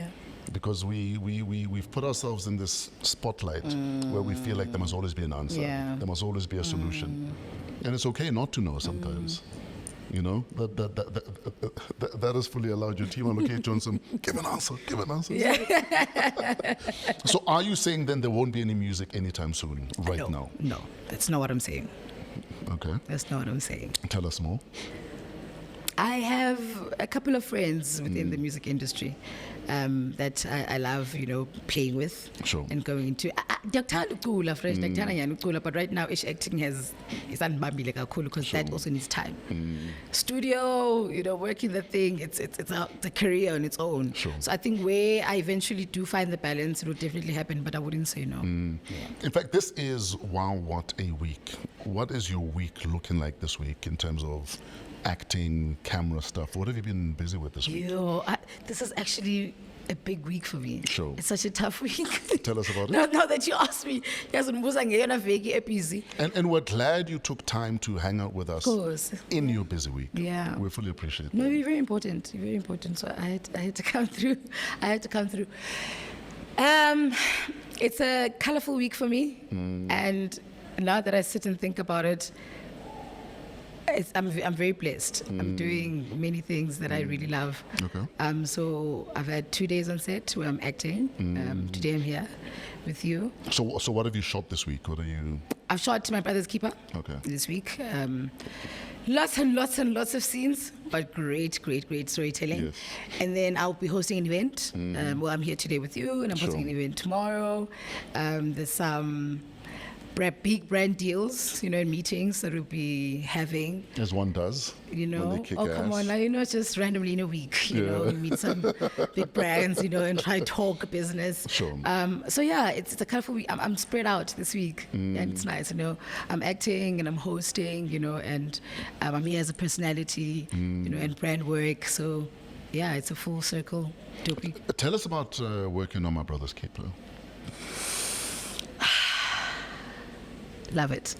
Because we've put ourselves in this spotlight where we feel like there must always be an answer. There must always be a solution. And it's okay not to know sometimes. That has fully allowed your team. Okay, Johnson, give an answer. So are you saying then there won't be any music anytime soon, now? No, that's not what I'm saying. Okay. That's not what I'm saying. Tell us more. I have a couple of friends within the music industry that I love, playing with and going into. But right now, ish acting is unbambile kakhulu because that also needs time. Studio, working the thing, it's a career on its own. So I think where I eventually do find the balance, it will definitely happen, but I wouldn't say no. In fact, this is Wow What a Week. What is your week looking like this week in terms of acting, camera stuff? What have you been busy with this week? This is actually a big week for me. Sure. It's such a tough week. Tell us about it. Now that you asked me, and we're glad you took time to hang out with us in your busy week. Yeah. We fully appreciate that. No, you're very important. You're very important. So I had to come through. It's a colorful week for me. And now that I sit and think about it, I'm very blessed. I'm doing many things that I really love. Okay. So I've had 2 days on set where I'm acting. Today I'm here with you. So what have you shot this week? What are you? I've shot My Brother's Keeper this week. Lots and lots of scenes, but great storytelling. Yes. And then I'll be hosting an event. I'm here today with you, and I'm hosting an event tomorrow. There's some big brand deals, in meetings that we'll be having. As one does. When they kick Come ass. on, now, just randomly in a week, you meet some big brands, and try talk business. Sure. So yeah, it's a colorful week. I'm spread out this week, and it's nice, I'm acting and I'm hosting, and I'm here as a personality, and brand work. So yeah, it's a full circle dope week. Tell us about working on My Brother's Keeper. Love it.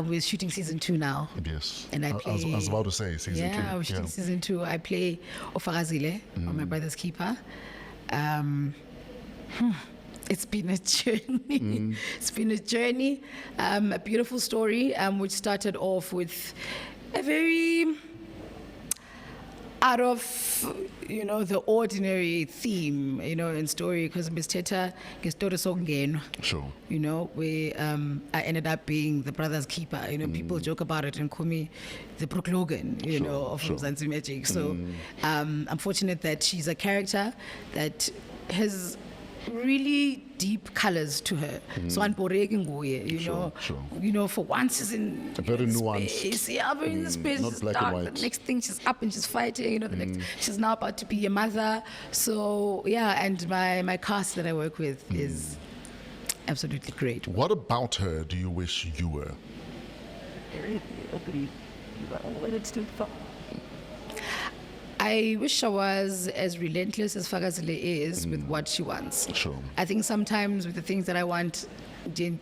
We're shooting season 2 now. Yes. And I play. I was about to say season 2. Yeah, we're shooting season 2. I play Ofagazile on My Brother's Keeper. It's been a journey. It's been a journey. A beautiful story, which started off with a very out of the ordinary theme and story, because Miss Teta Gestora Songen, Sure. where I ended up being the brother's keeper. People joke about it and call me the Brooke-Logan, of Zanzi Magic. So I'm fortunate that she's a character that has really deep colors to her. So Sure. for once she's in very nuanced. space. Yeah, very in the space. Not She's black and dark. white. The next thing she's up and she's fighting. The next she's now about to be a mother. So yeah, and my cast that I work with is absolutely great. What about her do you wish you were? I wish I was as relentless as Fagazile is with what she wants. Sure. I think sometimes with the things that I want, you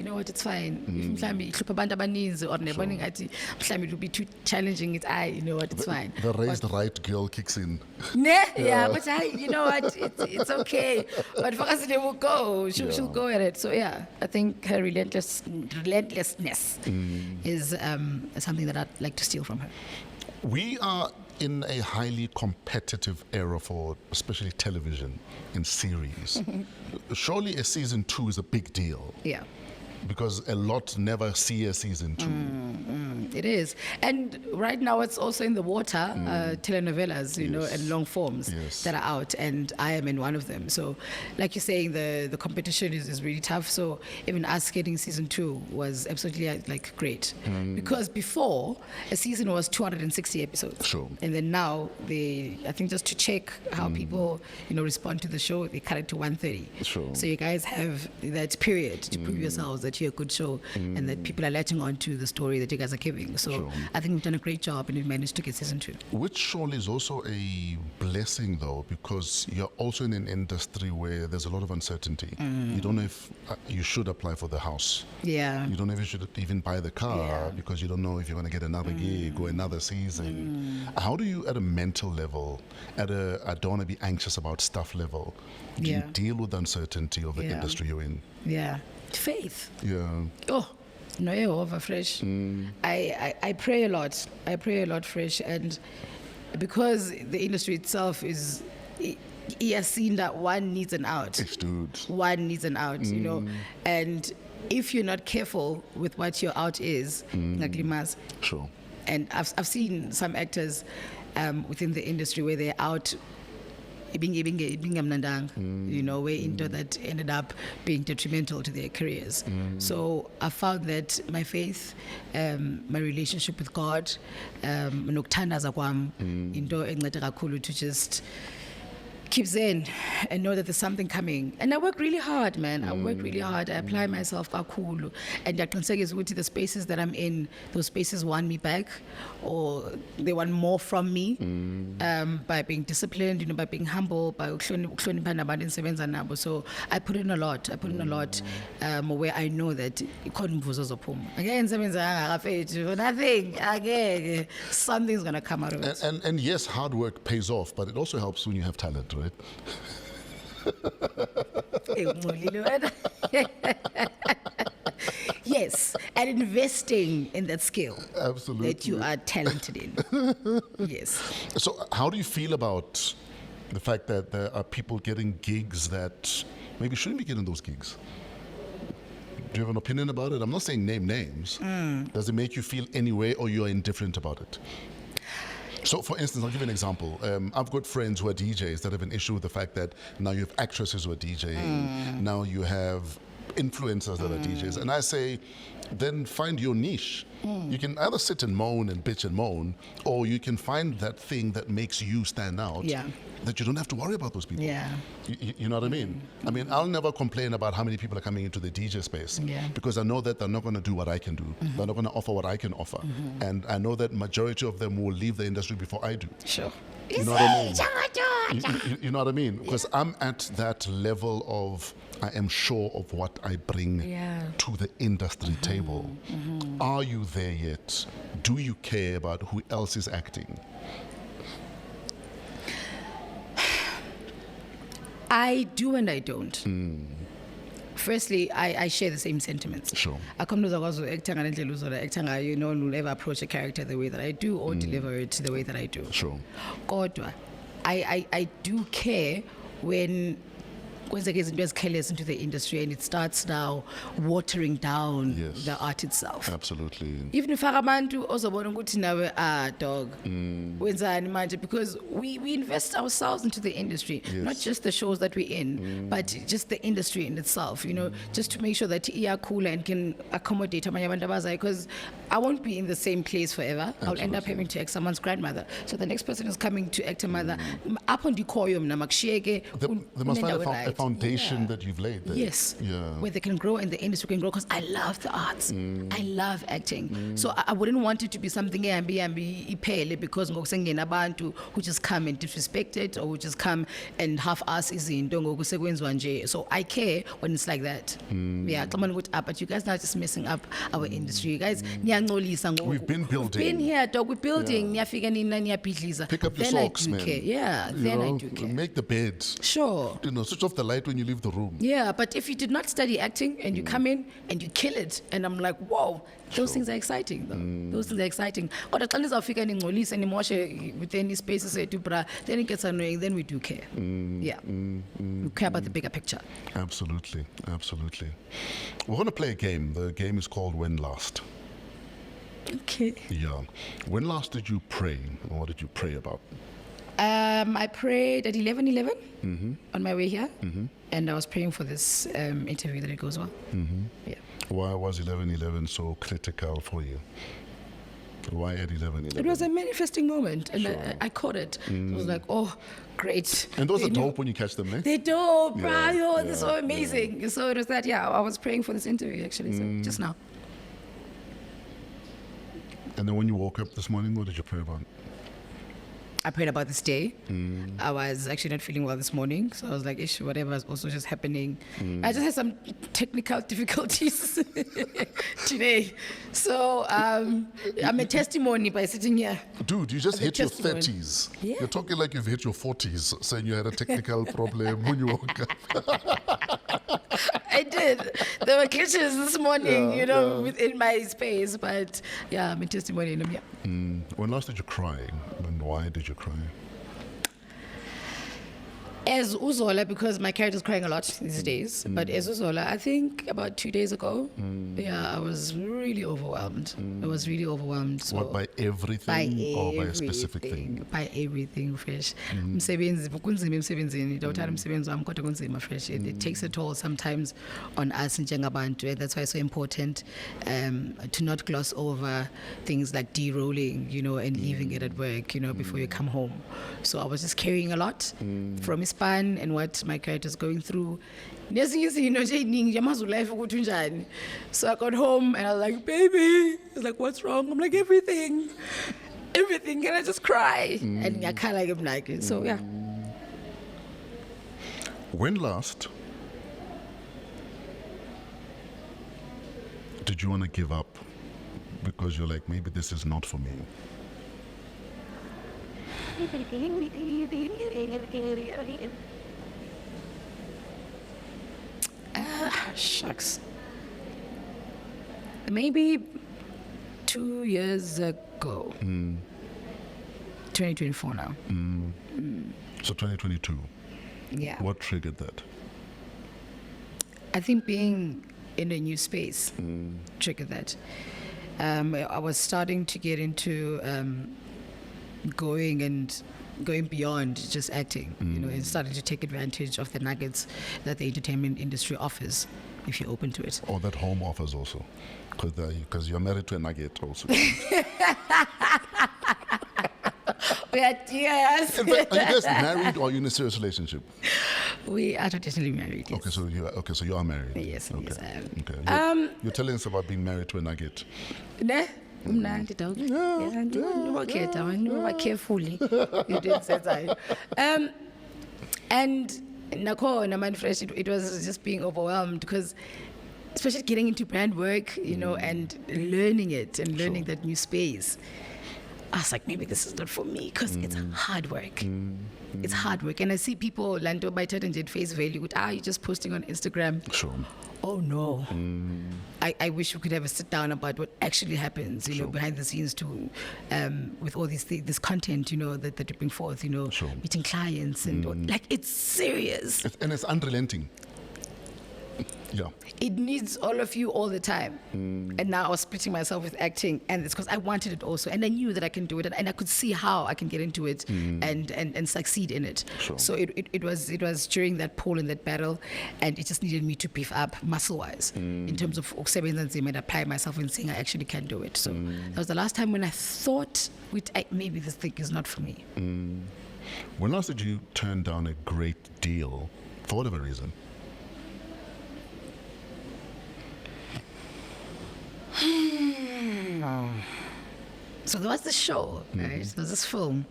know what, it's fine. If mhlambi ihlupha abantu abaninzi or nebona ngathi mhlambi it will be too challenging, you know what, it's fine. The raised right girl kicks in. Yeah, but you know what, it's okay. But Fagazile will go. She'll go at it. So yeah, I think her relentlessness is something that I'd like to steal from her. We are in a highly competitive era for especially television and series. Surely a season 2 is a big deal. Yeah. Because a lot never see a season 2. It is. And right now it's also in the water, telenovelas, and long forms that are out, and I am in one of them. So like you're saying, the competition is really tough. So even us getting season 2 was absolutely great. Because before, a season was 260 episodes. Sure. And then now, I think just to check how people, respond to the show, they cut it to 130. Sure. So you guys have that period to prove yourselves that you're a good show and that people are latching on to the story that you guys are giving. So I think we've done a great job and we've managed to get season 2. Which surely is also a blessing, though, because you're also in an industry where there's a lot of uncertainty. You don't know if you should apply for the house. Yeah. You don't know if you should even buy the car because you don't know if you're going to get another gig or another season. How do you, at a mental level, I don't want to be anxious about stuff level, do you deal with the uncertainty of the industry you're in? Yeah. Faith. Yeah. Oh, no, over fresh. I pray a lot. I pray a lot, fresh, and because the industry itself is, he has seen that one needs an out. It's dude. One needs an out, and if you're not careful with what your out is, like Limas. Sure. And I've seen some actors within the industry where they're out. Where into that ended up being detrimental to their careers. So I found that my faith, my relationship with God, nokuthandaza kwam into enceda kakhulu to just keep zen and know that there's something coming. And I work really hard, man. I work really hard. I apply myself kakhulu. And I can say is the spaces that I'm in, those spaces want me back, or they want more from me, by being disciplined, by being humble, by uhlonipha nabantu endisebenza nabo. So I put in a lot. Where I know that ikhona umvuzo ozophuma. Angeke nisebenzanga ngafethu, nothing. Something's gonna come out of it. And yes, hard work pays off, but it also helps when you have talent, right? Yes, and investing in that skill. Absolutely. That you are talented in. Yes. So how do you feel about the fact that there are people getting gigs that maybe shouldn't be getting those gigs? Do you have an opinion about it? I'm not saying name names. Does it make you feel any way, or you're indifferent about it? So, for instance, I'll give you an example. I've got friends who are DJs that have an issue with the fact that now you have actresses who are DJing. Now you have influencers that are DJs, and I say, then find your niche. You can either sit and moan and bitch and moan, or you can find that thing that makes you stand out. Yeah. That you don't have to worry about those people. Yeah. You know what I mean? I mean, I'll never complain about how many people are coming into the DJ space, Yeah. because I know that they're not going to do what I can do. They're not going to offer what I can offer, and I know that majority of them will leave the industry before I do. Sure. You know what I mean? You know what I mean? Because I'm at that level of, I am sure of what I bring Yeah. to the industry table. Are you there yet? Do you care about who else is acting? I do and I don't. Firstly, I share the same sentiments. Sure. Akho mntu uzakwazi uact ngalendlela uzola act ngayo, you know, will ever approach a character the way that I do or deliver it the way that I do. Sure. Kodwa, I do care when kwenzeka izinto careless into the industry and it starts now watering down Yes. the art itself. Absolutely. Even if abantu ozobona ukuthi nawe dog wenzani manje, because we invest ourselves into the industry, Yes. not just the shows that we're in, but just the industry in itself, you know, just to make sure that iyakhula and can accommodate abanye abantu abazayo, because I won't be in the same place forever. I'll end up having to act someone's grandmother, so the next person is coming to act a mother. Apho ndikhoyo mna makshiyeke They must find unendawo a foundation Yeah. that you've laid there. Yes, Yeah. where they can grow and the industry can grow, because I love the arts. I love acting. So I wouldn't want it to be something iphele because ngokusengena abantu who just come and disrespect it, or who just come and half-ass izinto ngokusekwenziwa nje. So I care when it's like that. Yeah, but you guys are just messing up our industry. You guys, We've been building. We've been here, dog. We're building. Niyafika nina niyabhidliza. Pick up your Then socks, I do man. care. Yeah, You then I know, do care. Make the bed. Sure. You know, switch off the light when you leave the room. Yeah, but if you did not study acting and you come in and you kill it, and I'm like, whoa, those things are exciting, though. Those things are exciting. But at least I'll figure within these spaces, then it gets annoying, then we do care. Yeah. We care about the bigger picture. Absolutely, absolutely. We're going to play a game. The game is called When Last. Okay. Yeah. When last did you pray? Or what did you pray about? I prayed at 11:11 on my way here, and I was praying for this interview that it goes well. Yeah. Why was 11:11 so critical for you? Why at 11:11? It was a manifesting moment, and I caught it. It was like, oh, great. And those are You know, dope when you catch them, eh? They do, bro. Yeah, They're so amazing. So it was that, I was praying for this interview actually, so just now. And then when you woke up this morning, what did you pray about? I prayed about this day. I was actually not feeling well this morning, so I was like, ish, whatever is also just happening. I just had some technical difficulties today. So I'm a testimony by sitting here. Dude, you just The hit your testimony. 30s. Yeah. You're talking like you've hit your 40s, saying you had a technical problem when you woke up. I did. There were glitches this morning, within my space, but I'm a testimony. Yeah. When last did you cry? And why did you cry? As Zola, because my character's crying a lot these days, but as Zola, I think about 2 days ago, I was really overwhelmed. I was really overwhelmed. So What, by everything or by a specific thing? By everything, fresh. Umsebenzi, kunzima emsebenzini, ndawuthanda umsebenzi wami kodwa kunzima, fresh. It takes a toll sometimes on us njengabantu, and that's why it's so important to not gloss over things like de-rolling, and leaving it at work, before you come home. So I was just carrying a lot from his span and what my character's going through. So I got home and I was like, baby. He's like, what's wrong? I'm like, everything. Everything. Can I just cry? And I can't like it. So yeah. When last did you want to give up because you're like, maybe this is not for me? Shucks. Maybe 2 years ago. 2024 now. So 2022. Yeah. What triggered that? I think being in a new space triggered that. I was starting to get into going beyond just acting, and starting to take advantage of the nuggets that the entertainment industry offers. if you're open to it. Or that home offers also, because you're married to a nugget also. Yes. In fact, are you guys married or are you in a serious relationship? We are traditionally married. Yes. So you are married. Yes, okay. yes, I am. Okay. You're telling us about being married to a nugget. Ne? Umnandi dog. Yeah, carefully. You didn't say that. And Nakhona, man, fresh. It was just being overwhelmed because, especially getting into brand work, and learning it and learning that new space. I was like, maybe this is not for me because it's hard work. It's hard work. And I see people, Lando by and face value, you're just posting on Instagram. Sure. Oh no. I wish we could have a sit down about what actually happens, behind the scenes too, with all this content, that you bring forth, Sure. meeting clients and like it's serious. And it's unrelenting. Yeah. It needs all of you all the time. And now I was splitting myself with acting, and it's because I wanted it also, and I knew that I can do it, and I could see how I can get into it and succeed in it. Sure. So it was during that pull and that battle, and it just needed me to beef up muscle-wise in terms of and apply myself and saying I actually can do it. So that was the last time when I thought, maybe this thing is not for me. When last did you turn down a great deal for whatever reason? So there was this show, right? There was this film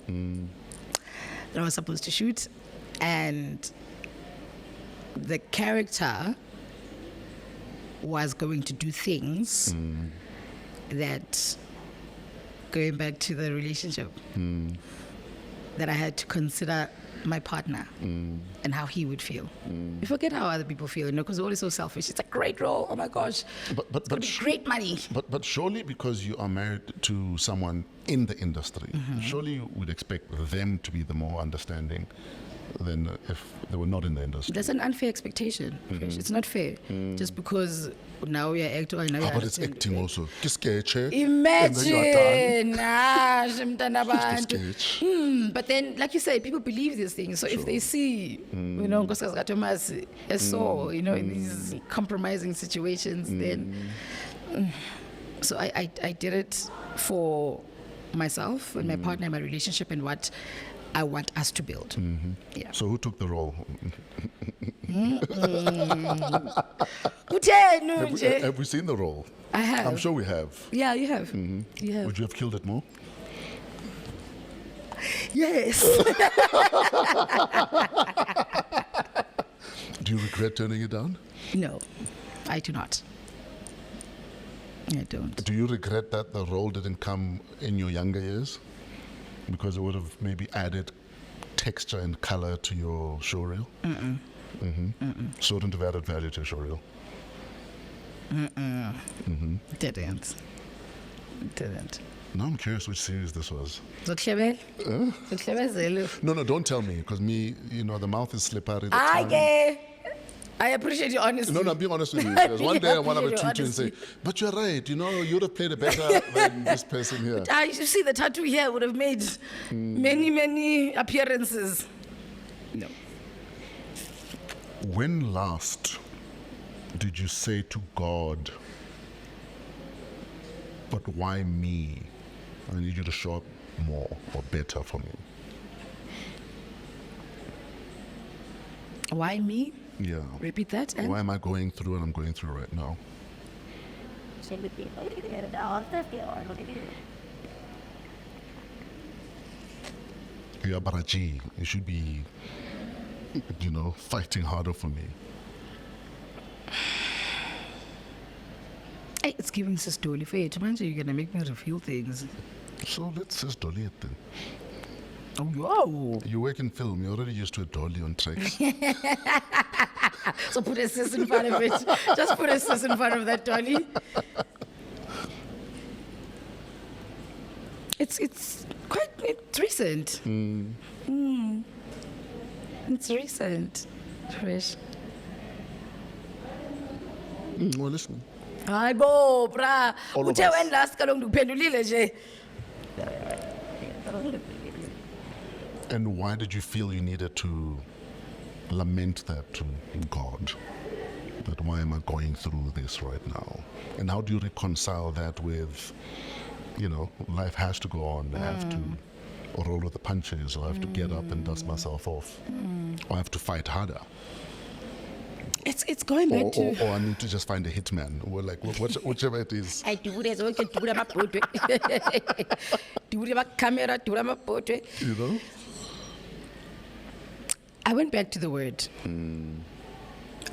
that I was supposed to shoot, and the character was going to do things that, going back to the relationship, that I had to consider my partner and how he would feel. You forget how other people feel, because we're always so selfish. It's a great role. Oh my gosh, it's gonna be great money. But surely, because you are married to someone in the industry, surely you would expect them to be the more understanding than if they were not in the industry. That's an unfair expectation. It's not fair. Just because now we are acting. But it's acting also. Imagine. But then, like you said, people believe these things. So if they see, in these compromising situations, then. So I did it for myself and my partner and my relationship and what I want us to build. Yeah. So who took the role? Have we seen the role? I have. I'm sure we have. Yeah, you have. You have. Would you have killed it more? Yes. Do you regret turning it down? No, I do not. I don't. Do you regret that the role didn't come in your younger years? Because it would have maybe added texture and color to your showreel? So it wouldn't have added value to your showreel? Didn't. Now I'm curious which series this was. No, don't tell me, because the mouth is slippery. I appreciate your honesty. No, I'm being honest with you. Because one day I want to tweet you and say, but you're right, you would have played it better than this person here. You see, the tattoo here would have made many appearances. No. When last did you say to God, but why me? I need you to show up more or better for me. Why me? Yeah. Repeat that. Why am I going through what I'm going through right now? Yeah, but gee, you should be, fighting harder for me. Hey, it's giving Sis Dolly fate. Imagine you're gonna make me reveal things. So let's Sis Dolly it then. Oh, wow. You work in film, you're already used to a dolly on tracks. So put a sis in front of it. Just put a sis in front of that dolly. It's recent. It's recent. Fresh. Well, listen. Hayi bo, bra. All of Uthe us. when last kaloku ndikuphendulile nje. And why did you feel you needed to lament that to God? That why am I going through this right now? And how do you reconcile that with, life has to go on. I have to roll with the punches, or I have to get up and dust myself off, or I have to fight harder. It's going back to. Or I need to just find a hitman, or like whichever it is. I do this. Okay, do it. Do it. Camera. Do it. I went back to the word.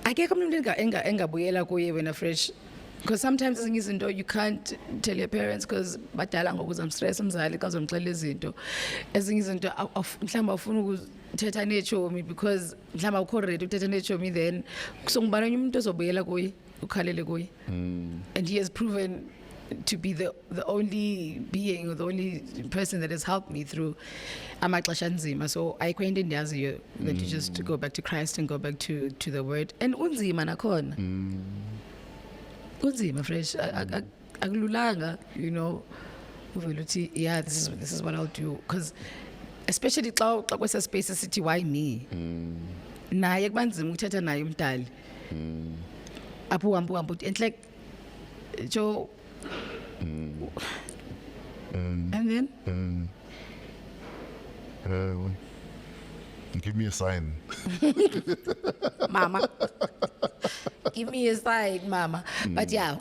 I get engabuyela kuye wena fresh. Because sometimes you can't tell your parents because badala ngokuza mstress umzali kaze umxelela izinto. Ezinye izinto mhlamba ufuna ukuthetha nechomi because mhlamba ukho ready ukuthetha nechomi, then kusongubana umuntu ozobuyela kuye ukhalele kuye. And he has proven to be the only being or the only person that has helped me through amaxesha nzima. So ayikho into endiyaziyo that you just go back to Christ and go back to the word. And unzima nakhona. Unzima fresh. Akululanga, uvela uthi yeah, this is what I'll do, because especially xa kwesa space sithi why me. Naye kubanzima ukuthetha naye umdali. Apho uhamba uthi and like Joe. And then give me a sign. Mama, give me a sign, mama. But yeah,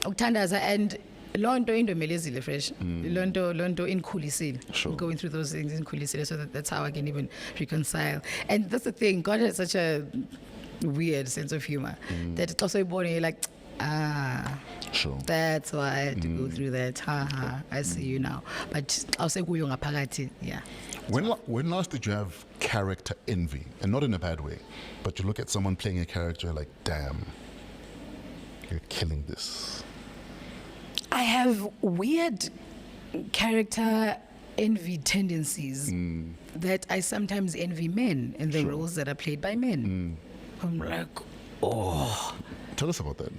ukuthandaza and lonto indomelezile fresh. Lonto inkhulisile. Sure. Going through those things inkhulisile, so that's how I can even reconcile. And that's the thing, God has such a weird sense of humor that it's also born you're like, Sure. That's why I had to go through that. I see you now. But I'll say kuyo ngaphakathi, yeah. When last did you have character envy? And not in a bad way, but you look at someone playing a character like, damn, you're killing this. I have weird character envy tendencies that I sometimes envy men in the roles that are played by men. I'm like, Tell us about that.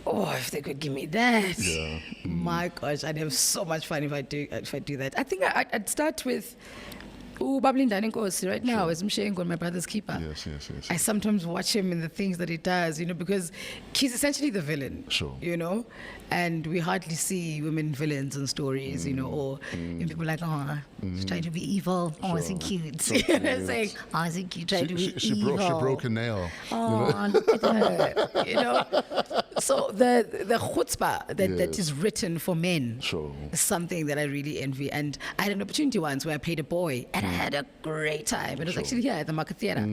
Oh, if they could give me that. Yeah. My gosh, I'd have so much fun if I do that. I think I'd start with Bablinda Nkosi right now as Mshengo, my brother's keeper. Yes. I sometimes watch him in the things that he does, because he's essentially the villain. Sure. And we hardly see women villains in stories, or people like, she's trying to be evil. Oh, isn't cute. So It's like, oh, isn't cute trying to be evil. She broke a nail. Oh, look at her. So the chutzpah that is written for men is something that I really envy. And I had an opportunity once where I played a boy, and I had a great time. It was actually here at the Market Theatre,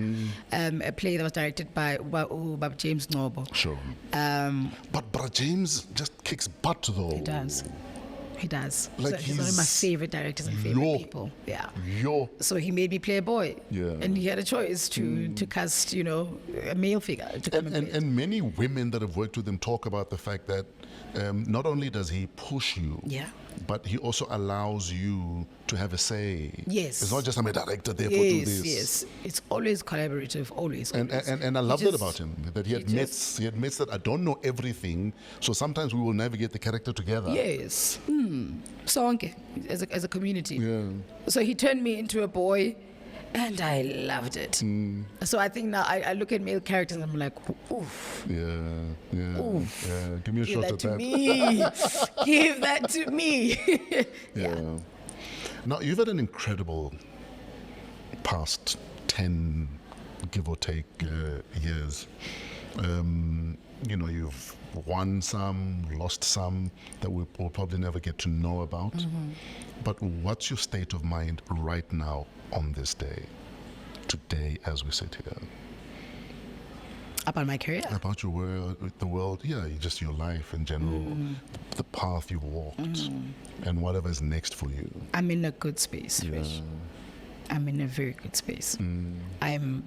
a play that was directed by James Nobo. Sure. But James just kicks butt though. He does. Like so he's one of my favorite directors and favorite people. Yeah. So he made me play a boy. Yeah. And he had a choice to cast, a male figure to come and many women that have worked with him talk about the fact that not only does he push you, but he also allows you to have a say. Yes. It's not just I'm a director, therefore do this. Yes. It's always collaborative, always. And I love that about him, that he admits that I don't know everything, so sometimes we will navigate the character together. Yes. So as a community. Yeah. So he turned me into a boy, and I loved it. So I think now I look at male characters and I'm like, oof. Yeah. Oof. Yeah. Give me a shot at that. Me. Give that to me. Yeah. Now, you've had an incredible past 10, give or take, years. You've won some, lost some that we'll probably never get to know about. But what's your state of mind right now on this day, today as we sit here? About my career? About your world, the world, just your life in general, the path you walked, and whatever is next for you. I'm in a good space, Fish. I'm in a very good space. I'm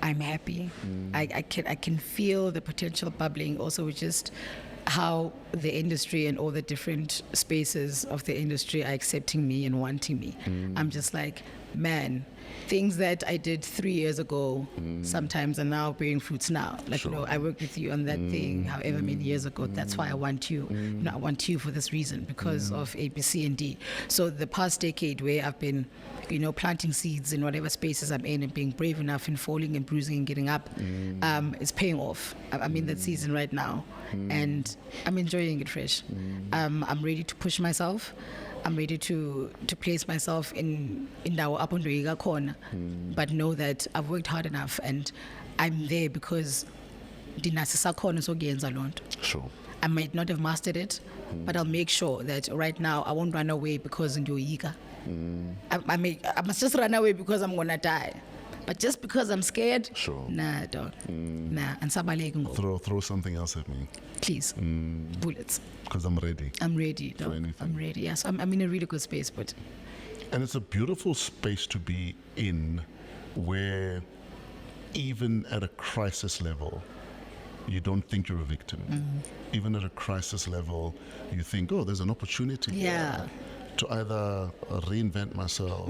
happy. I can feel the potential bubbling also with just how the industry and all the different spaces of the industry are accepting me and wanting me. I'm just like, man, things that I did 3 years ago sometimes are now bearing fruits now. Like, you know, I worked with you on that thing however many years ago. That's why I want you. You know, I want you for this reason, because of A, B, C, and D. So the past decade where I've been, you know, planting seeds in whatever spaces I'm in and being brave enough and falling and bruising and getting up, is paying off. I'm in that season right now, and I'm enjoying it fresh. I'm ready to push myself. I'm ready to place myself in our Apondoiga corner, but know that I've worked hard enough and I'm there because Sure. I might not have mastered it, but I'll make sure that right now I won't run away because Ndoiga. I must just run away because I'm gonna die. But just because I'm scared, Sure. Nah, dog. Nah, and sabaleke Throw something else at me, please. Bullets. because I'm ready. I'm ready, dog. anything. I'm ready. Yes, I'm in a really good space, but And it's a beautiful space to be in, where even at a crisis level, you don't think you're a victim. Even at a crisis level, you think, oh, there's an opportunity Yeah. here to either reinvent myself,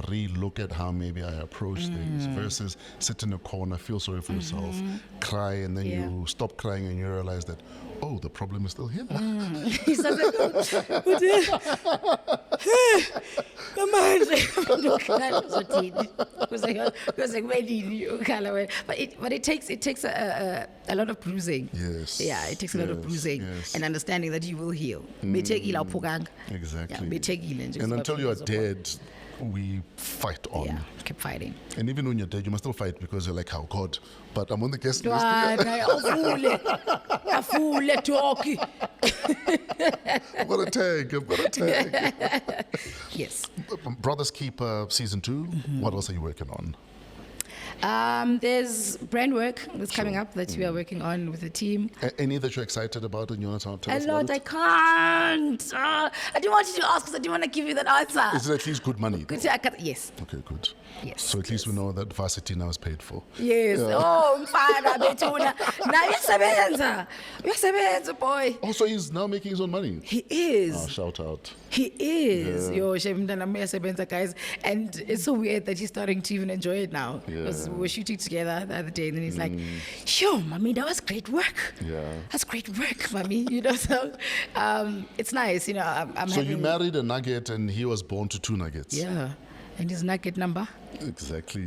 re-look at how maybe I approach things, versus sit in a corner, feel sorry for yourself, cry, and then Yeah. you stop crying and you realize that, oh, the problem is still here. Come on. But it takes a lot of bruising. Yes. Yeah, it takes a lot of Yes, bruising yes. and understanding that you will heal. Exactly. Yeah, And until you are dead, we fight on. Yeah, keep fighting. And even when you're dead, you must still fight because you're like, how God? But I'm on the guest list. What a tag, what a tag. Yes. Brothers Keeper Season 2, what else are you working on? There's brand work that's coming up that we are working on with the team. Any that you're excited about and you want to tell A us lot, about I it? can't. I didn't want you to ask because I didn't want to give you that answer. Is it at least good money? Good, yes. Okay, good. Yes. So at least we know that varsity now is paid for. Yes. Oh, mfana bethuna. Na uyasebenza boy. Also, he's now making his own money. He is. Oh, shout out. He is. Yeah. Yo, Shemdana uyasebenza, guys. And it's so weird that he's starting to even enjoy it now. Because Yeah. we were shooting together the other day and then he's like, yo, mommy, that was great work. Yeah. That's great work, mommy. You know, so it's nice. You know, I'm So you having, married a nugget and he was born to 2 nuggets. yeah. And his nugget number. Exactly.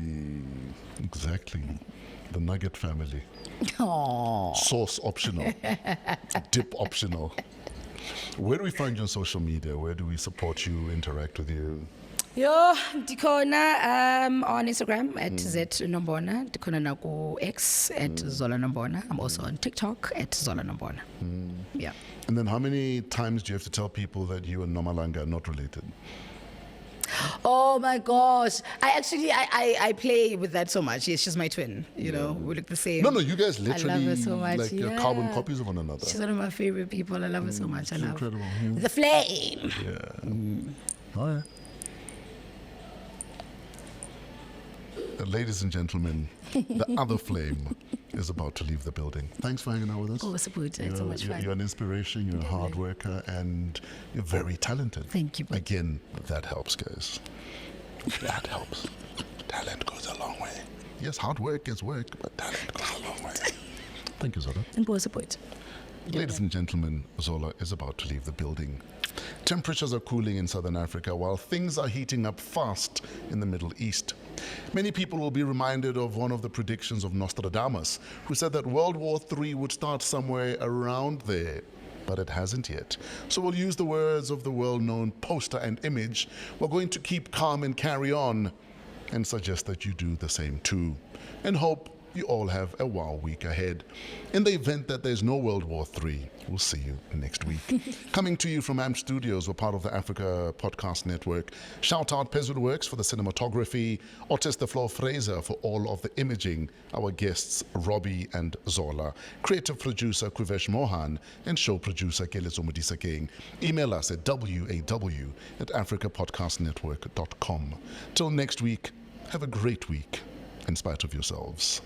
The nugget family. Oh. Sauce optional. Dip optional. Where do we find you on social media? Where do we support you, interact with you? Yo, Dikona on Instagram at Z Nombona. Dikona na ku X at Zola Nombona. I'm also on TikTok at Zola Nombona. Yeah. And then how many times do you have to tell people that you and Nomalanga are not related? Oh my gosh. I play with that so much. Yes, she's my twin. You know, we look the same. No, you guys I literally love her so much. like yeah. carbon copies of one another. She's one of my favorite people. I love her so much. I love incredible. the flame. Yeah. All right. Ladies and gentlemen, the other flame is about to leave the building. Thanks for hanging out with us. Oh, support. It's so much fun. You're an inspiration, you're a hard worker, and you're very talented. Thank you. Again, that helps, guys. That helps. Talent goes a long way. Yes, hard work is work, but talent goes a long way. Thank you, Zola. And more support. Ladies and gentlemen, Zola is about to leave the building. Temperatures are cooling in southern Africa while things are heating up fast in the Middle East. Many people will be reminded of one of the predictions of Nostradamus, who said that World War III would start somewhere around there, but it hasn't yet. So we'll use the words of the well-known poster and image. We're going to keep calm and carry on, and suggest that you do the same too, and hope you all have a WAW week ahead. In the event that there's no World War III, we'll see you next week. Coming to you from AMP Studios, we're part of the Africa Podcast Network. Shout out Pezwood Works for the cinematography, Otis the Floor Fraser for all of the imaging, our guests Robby and Zola, creative producer Kuvesh Mohan, and show producer Kelezo Modisa King. Email us at waw@africapodcastnetwork.com. Till next week, have a great week in spite of yourselves.